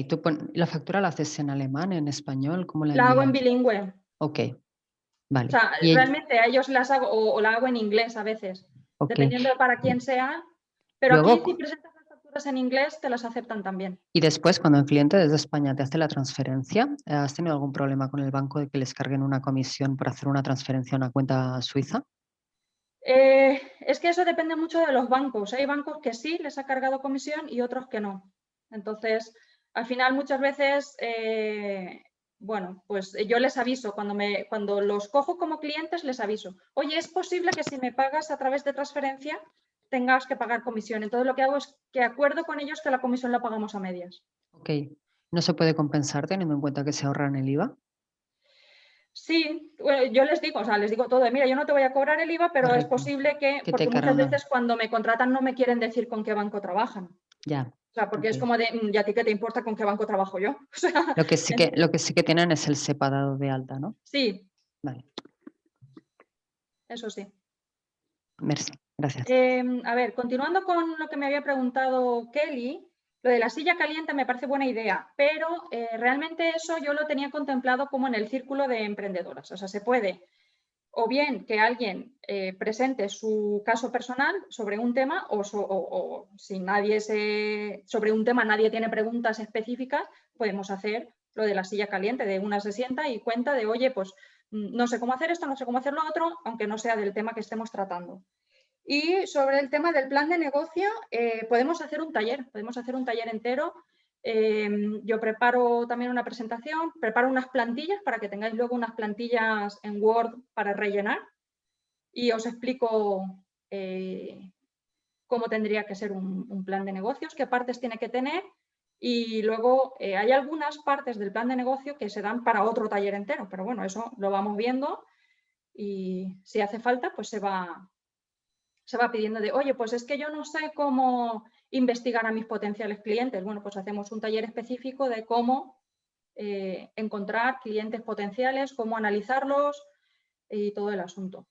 la factura la haces en alemán, en español, ¿cómo la La hago en envías? bilingüe. Ok, vale. O sea, realmente a ellos las hago o la hago en inglés a veces, Ok. dependiendo de para quién sea. Pero Luego, aquí si presentas las facturas en inglés, te las aceptan también. y después, cuando el cliente desde España te hace la transferencia, ¿has tenido algún problema con el banco de que les carguen una comisión por hacer una transferencia a una cuenta suiza? Es que eso depende mucho de los bancos. Hay bancos que sí les ha cargado comisión y otros que no. Entonces, al final muchas veces, bueno, pues yo les aviso, cuando los cojo como clientes les aviso, oye, es posible que si me pagas a través de transferencia tengas que pagar comisión. Entonces lo que hago es que acuerdo con ellos que la comisión la pagamos a medias. Ok. ¿No se puede compensar teniendo en cuenta que se ahorran el IVA? Sí, bueno, yo les digo, o sea, les digo todo, mira, yo no te voy a cobrar el IVA, pero es Correcto. posible que, Que te porque muchas cargan. veces cuando me contratan no me quieren decir con qué banco trabajan. Ya. O sea, porque es Ok. como de, ¿y a ti qué te importa con qué banco trabajo yo? O sea, Lo que sí que tienen es el SEPA dado de alta, ¿no? sí, Vale. eso sí. Merci. Gracias. A ver, continuando con lo que me había preguntado Kelly, lo de la silla caliente me parece buena idea, pero realmente eso yo lo tenía contemplado como en el círculo de emprendedoras. O sea, se puede o bien que alguien presente su caso personal sobre un tema o si nadie sobre un tema nadie tiene preguntas específicas, podemos hacer lo de la silla caliente, de una se sienta y cuenta de, oye, pues no sé cómo hacer esto, no sé cómo hacer lo otro, aunque no sea del tema que estemos tratando. Y sobre el tema del plan de negocio, podemos hacer un taller entero. Yo preparo también una presentación, preparo unas plantillas para que tengáis luego unas plantillas en Word para rellenar y os explico cómo tendría que ser un plan de negocios, qué partes tiene que tener y luego hay algunas partes del plan de negocio que se dan para otro taller entero, pero bueno, eso lo vamos viendo y si hace falta, pues se va pidiendo de, oye, pues es que yo no sé cómo investigar a mis potenciales clientes. Bueno, pues hacemos un taller específico de cómo encontrar clientes potenciales, cómo analizarlos y todo el asunto.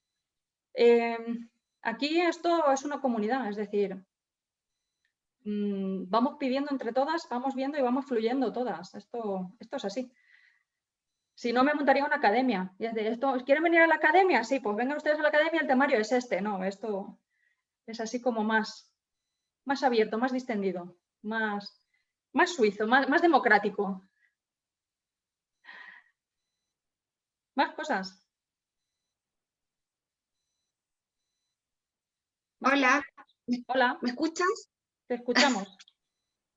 Aquí esto es una comunidad, es decir, vamos pidiendo entre todas, vamos viendo y vamos fluyendo todas. Esto es así. Si no, me montaría una academia. Y es de esto, ¿quieren venir a la academia? Sí, pues vengan ustedes a la academia, el temario es este. No, esto es así como más abierto, más distendido, más suizo, más democrático. Más cosas. Hola, Hola, ¿me escuchas? te escuchamos.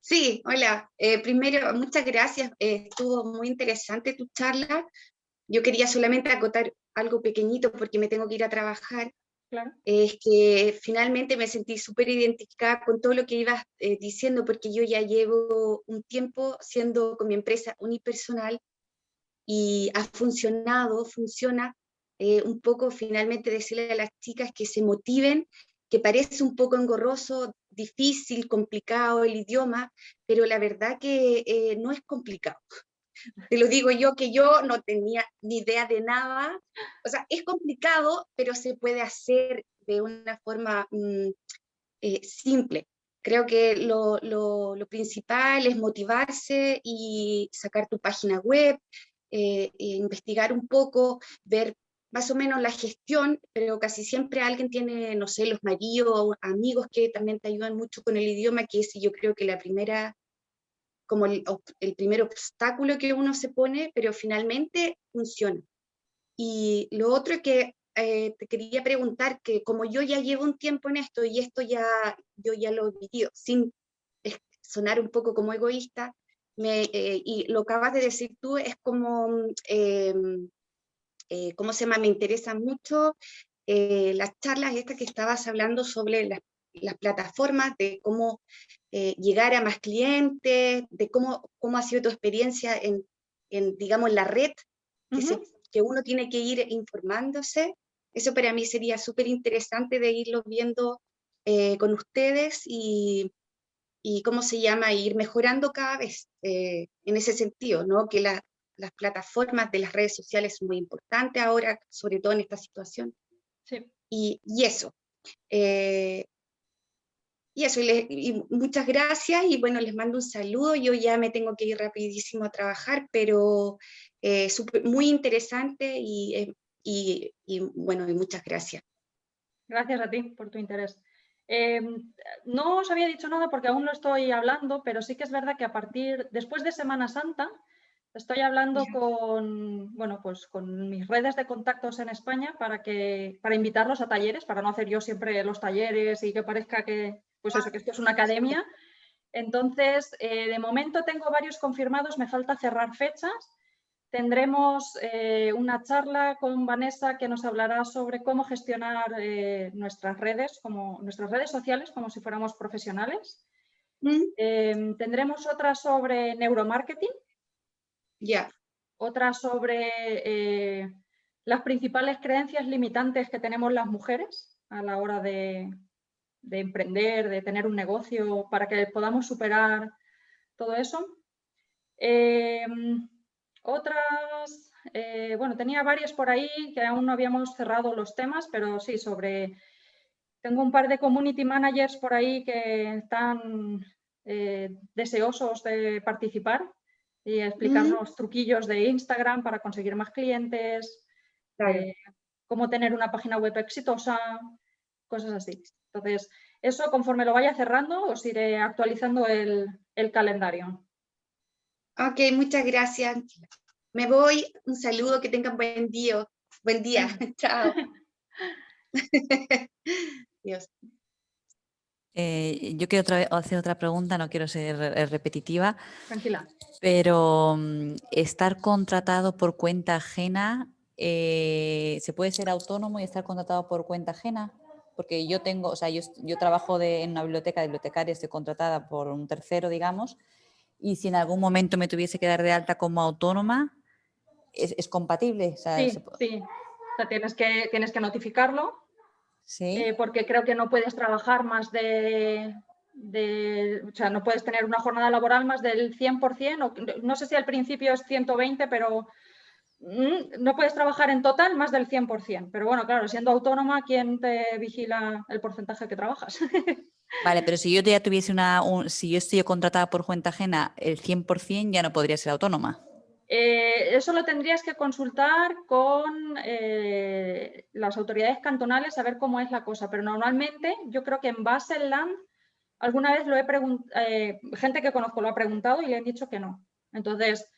Sí, hola. Primero, muchas gracias. Estuvo muy interesante tu charla. Yo quería solamente acotar algo pequeñito porque me tengo que ir a trabajar. Claro. Es que finalmente me sentí súper identificada con todo lo que ibas diciendo porque yo ya llevo un tiempo siendo con mi empresa unipersonal y ha funcionado, funciona. Un poco finalmente decirle a las chicas que se motiven, que parece un poco engorroso, difícil, complicado el idioma, pero la verdad que no es complicado. Te lo digo yo, que yo no tenía ni idea de nada. O sea, es complicado, pero se puede hacer de una forma simple. Creo que lo principal es motivarse y sacar tu página web, investigar un poco, ver más o menos la gestión, pero casi siempre alguien tiene, no sé, los maridos o amigos que también te ayudan mucho con el idioma, que es yo creo que la primera, como el primer obstáculo que uno se pone, pero finalmente funciona. Y lo otro es que te quería preguntar que como yo ya llevo un tiempo en esto y esto yo ya lo he vivido, sin sonar un poco como egoísta, y lo que acabas de decir tú es como, ¿cómo se llama? Me interesa mucho las charlas estas que estabas hablando sobre las plataformas, de cómo llegar a más clientes, de cómo ha sido tu experiencia digamos, en la red, que uno tiene que ir informándose. Eso para mí sería súper interesante de irlo viendo con ustedes y cómo se llama, ir mejorando cada vez en ese sentido, ¿no? Que las plataformas de las redes sociales son muy importantes ahora, sobre todo en esta situación. Sí. Y eso. Y muchas gracias y bueno, les mando un saludo. Yo ya me tengo que ir rapidísimo a trabajar, pero muy interesante y bueno, y muchas gracias. Gracias a ti por tu interés. No os había dicho nada porque aún lo estoy hablando, pero sí que es verdad que después de Semana Santa, estoy hablando con mis redes de contactos en España para invitarlos a talleres, para no hacer yo siempre los talleres y que parezca que esto es una academia. Entonces, de momento tengo varios confirmados, me falta cerrar fechas. Tendremos una charla con Vanessa que nos hablará sobre cómo gestionar nuestras redes sociales como si fuéramos profesionales. Tendremos otra sobre neuromarketing. Ya. Otra sobre las principales creencias limitantes que tenemos las mujeres a la hora de emprender, de tener un negocio, para que podamos superar todo eso. Otras, bueno, tenía varias por ahí que aún no habíamos cerrado los temas, pero sí, tengo un par de community managers por ahí que están deseosos de participar y explicarnos truquillos de Instagram para conseguir más clientes, cómo tener una página web exitosa, cosas así. Entonces, eso conforme lo vaya cerrando os iré actualizando el calendario. Ok, muchas gracias. Me voy, un saludo, que tengan buen día. Buen día, chao. Dios. Yo quiero hacer otra pregunta, no quiero ser repetitiva. Tranquila. Pero estar contratado por cuenta ajena, ¿se puede ser autónomo y estar contratado por cuenta ajena? Porque yo tengo, o sea, yo trabajo en una bibliotecaria, estoy contratada por un tercero, digamos, y si en algún momento me tuviese que dar de alta como autónoma, ¿es compatible? O sea, sí. O sea, tienes que notificarlo. ¿sí? Porque creo que no puedes trabajar más o sea, no puedes tener una jornada laboral más del 100%, o no sé si al principio es 120, pero no puedes trabajar en total más del 100%. Pero bueno, claro, siendo autónoma, ¿quién te vigila el porcentaje que trabajas? Vale, pero si yo ya tuviese si yo estoy contratada por cuenta ajena, el 100% ya no podría ser autónoma. Eso lo tendrías que consultar con las autoridades cantonales a ver cómo es la cosa, pero normalmente yo creo que en Basel-Land alguna vez lo he preguntado, gente que conozco lo ha preguntado y le han dicho que no. Entonces,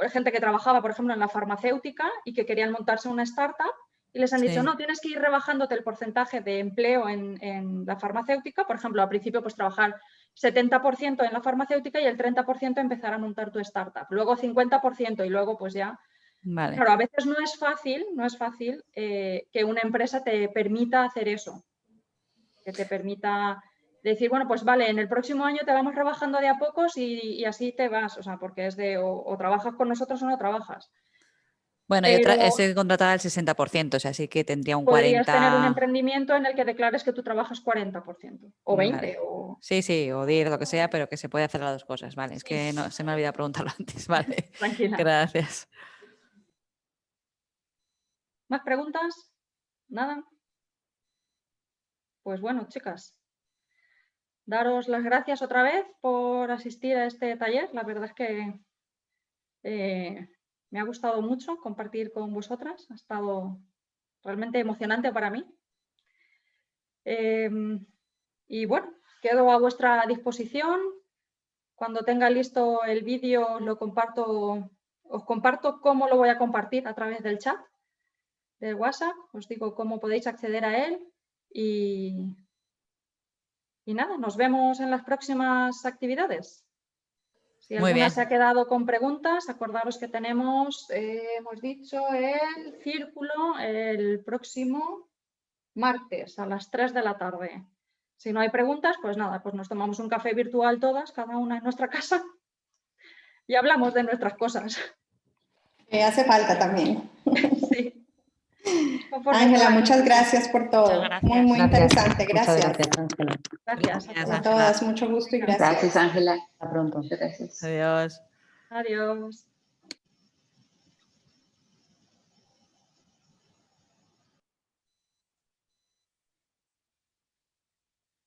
gente que trabajaba, por ejemplo, en la farmacéutica y que querían montarse una startup y les han dicho, no, tienes que ir rebajándote el porcentaje de empleo en la farmacéutica. Por ejemplo, al principio, pues trabajar 70% en la farmacéutica y el 30% empezar a montar tu startup. Luego 50% y luego pues ya... Vale. Claro, a veces no es fácil que una empresa te permita hacer eso. Que te permita decir, bueno, pues vale, en el próximo año te vamos rebajando de a pocos y así te vas. O sea, porque es de o trabajas con nosotros o no trabajas. Bueno, yo estoy contratada al 60%, o sea, sí que tendría un 40%. Podrías tener un emprendimiento en el que declares que tú trabajas 40%, o 20%. Vale. O... Sí, o 10, lo que sea, pero que se puede hacer las dos cosas, ¿vale? Es que no, se me ha olvidado preguntarlo antes, ¿vale? Tranquila. Gracias. ¿Más preguntas? ¿Nada? Pues bueno, chicas, daros las gracias otra vez por asistir a este taller. La verdad es que me ha gustado mucho compartir con vosotras. Ha estado realmente emocionante para mí. Y bueno, quedo a vuestra disposición. Cuando tenga listo el vídeo os comparto cómo lo voy a compartir a través del chat de WhatsApp. Os digo cómo podéis acceder a él y nada, nos vemos en las próximas actividades. Si alguna se ha quedado con preguntas, acordaros que tenemos, hemos dicho, el círculo el próximo martes a las 3 de la tarde. Si no hay preguntas, pues nada, pues nos tomamos un café virtual todas, cada una en nuestra casa, y hablamos de nuestras cosas. Hace falta también. Sí. Ángela, muchas gracias por todo. Muy interesante. Gracias. Muchas gracias, Ángela. Gracias a todas. Mucho gusto y gracias. Gracias, Ángela. Hasta pronto. Gracias. Adiós. Adiós.